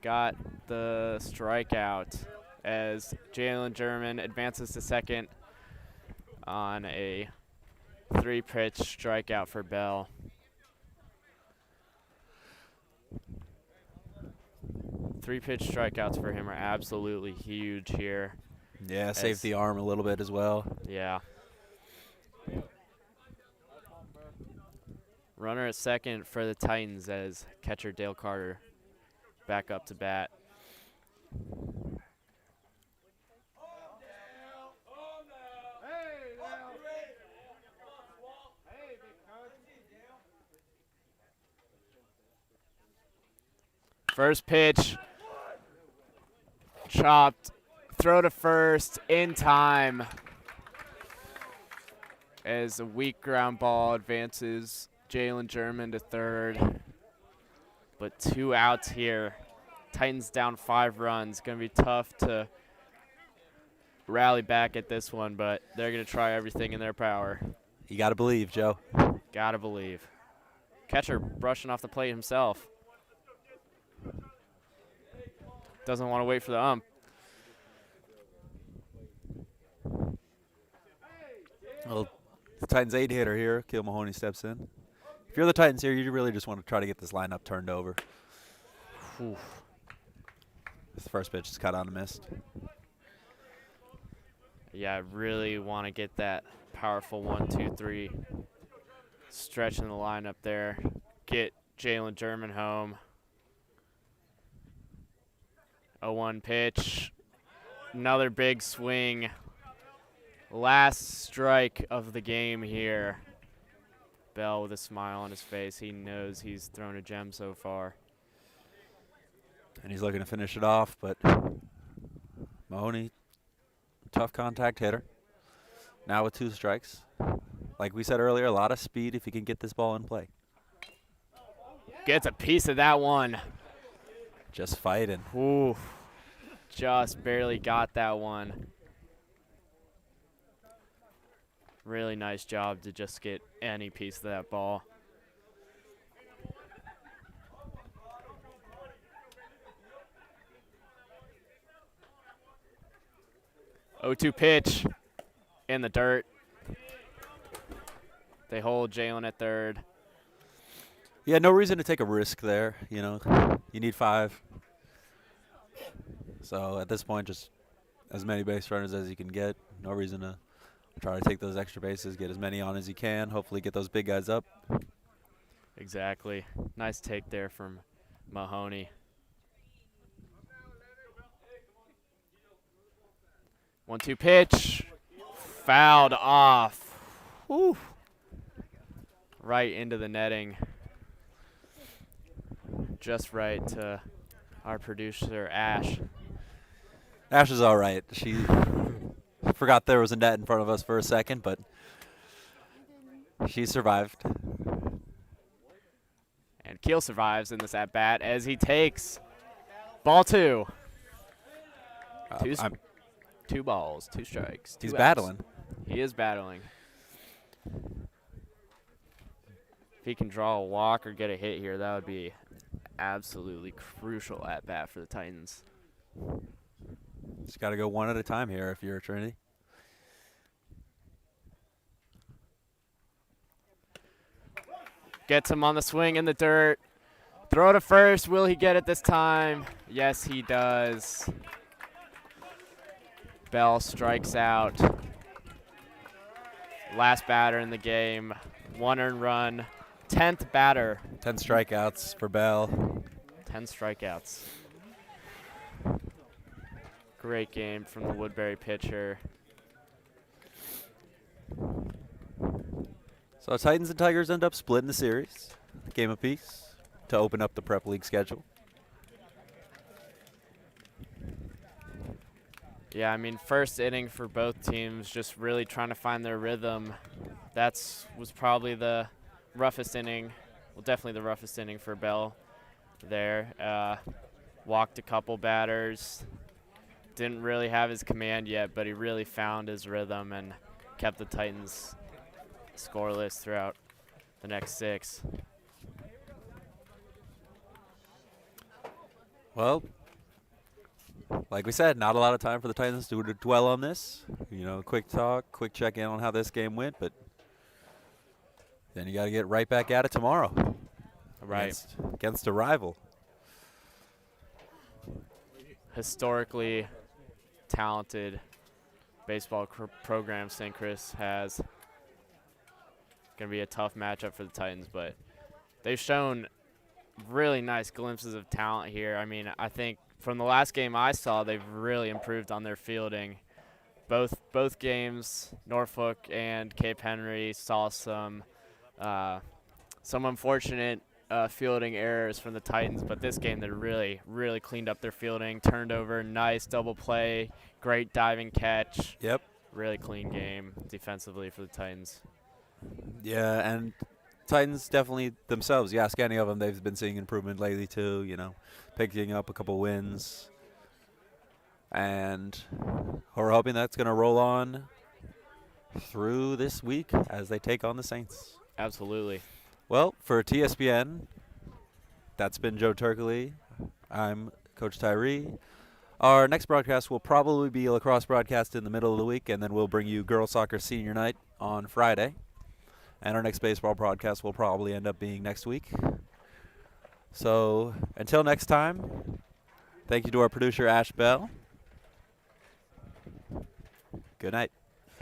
got the strikeout as Jalen German advances to second on a 3-pitch strikeout for Bell. Three-pitch strikeouts for him are absolutely huge here. Yeah, save the arm a little bit as well. Yeah. Runner at second for the Titans as catcher Dale Carter back up to bat. First pitch, chopped, throw to first in time as a weak ground ball advances Jalen German to third. But 2 outs here. Titans down 5 runs. Going to be tough to rally back at this one, but they're going to try everything in their power. You got to believe, Joe. Got to believe. Catcher brushing off the plate himself. Doesn't want to wait for the ump. Well, the Titans 8 hitter here. Keel Mahoney steps in. If you're the Titans here, you really just want to try to get this lineup turned over. Oof. This first pitch is cut on and missed. Yeah, I really want to get that powerful 1-2-3 stretch in the lineup there. Get Jalen German home. 0-1 pitch. Another big swing. Last strike of the game here. Bell with a smile on his face. He knows he's thrown a gem so far. And he's looking to finish it off, but Mahoney, tough contact hitter. Now with 2 strikes. Like we said earlier, a lot of speed if he can get this ball in play. Gets a piece of that one. Just fighting. Ooh, just barely got that one. Really nice job to just get any piece of that ball. Oh-2 pitch in the dirt. They hold Jalen at third. Yeah, no reason to take a risk there. You know, you need 5. So at this point, just as many base runners as you can get. No reason to try to take those extra bases, get as many on as you can. Hopefully get those big guys up. Exactly. Nice take there from Mahoney. 1-2 pitch. Fouled off. Whew. Right into the netting. Just right to our producer, Ash. Ash is all right. She forgot there was a net in front of us for a second, but she survived. And Keel survives in this at-bat as he takes ball 2. Two balls, 2 strikes. He's outs. battling. He is battling. If he can draw a walk or get a hit here, that would be absolutely crucial at-bat for the Titans. Just got to go one at a time here if you're a Trinity. Gets him on the swing in the dirt. Throw to first. Will he get it this time? Yes, he does. Bell strikes out. Last batter in the game. 1 earned run. 10th batter. 10 strikeouts for Bell. 10 strikeouts. Great game from the Woodberry pitcher. So Titans and Tigers end up splitting the series, game apiece, to open up the Prep League schedule. Yeah, I mean, first inning for both teams, just really trying to find their rhythm. Was probably the roughest inning. Well, definitely the roughest inning for Bell there. Walked a couple batters. Didn't really have his command yet, but he really found his rhythm and kept the Titans scoreless throughout the next 6. Well, like we said, not a lot of time for the Titans to dwell on this. You know, quick talk, quick check-in on how this game went, but then you got to get right back at it tomorrow. Right. Against a rival. Historically talented baseball program St. Chris has. Going to be a tough matchup for the Titans, but they've shown really nice glimpses of talent here. I mean, I think from the last game I saw, they've really improved on their fielding. Both games, Norfolk and Cape Henry saw some unfortunate fielding errors from the Titans, but this game they really cleaned up their fielding, turned over, nice double play, great diving catch. Yep. Really clean game defensively for the Titans. Yeah, and Titans definitely themselves. You ask any of them, they've been seeing improvement lately too. Picking up a couple wins, and we're hoping that's going to roll on through this week as they take on the Saints. Absolutely. Well, for TSPN, that's been Joe Turkley. I'm Coach Tyree. Our next broadcast will probably be a lacrosse broadcast in the middle of the week, and then we'll bring you girls soccer senior night on Friday. And our next baseball broadcast will probably end up being next week. So until next time, thank you to our producer, Ash Bell. Good night.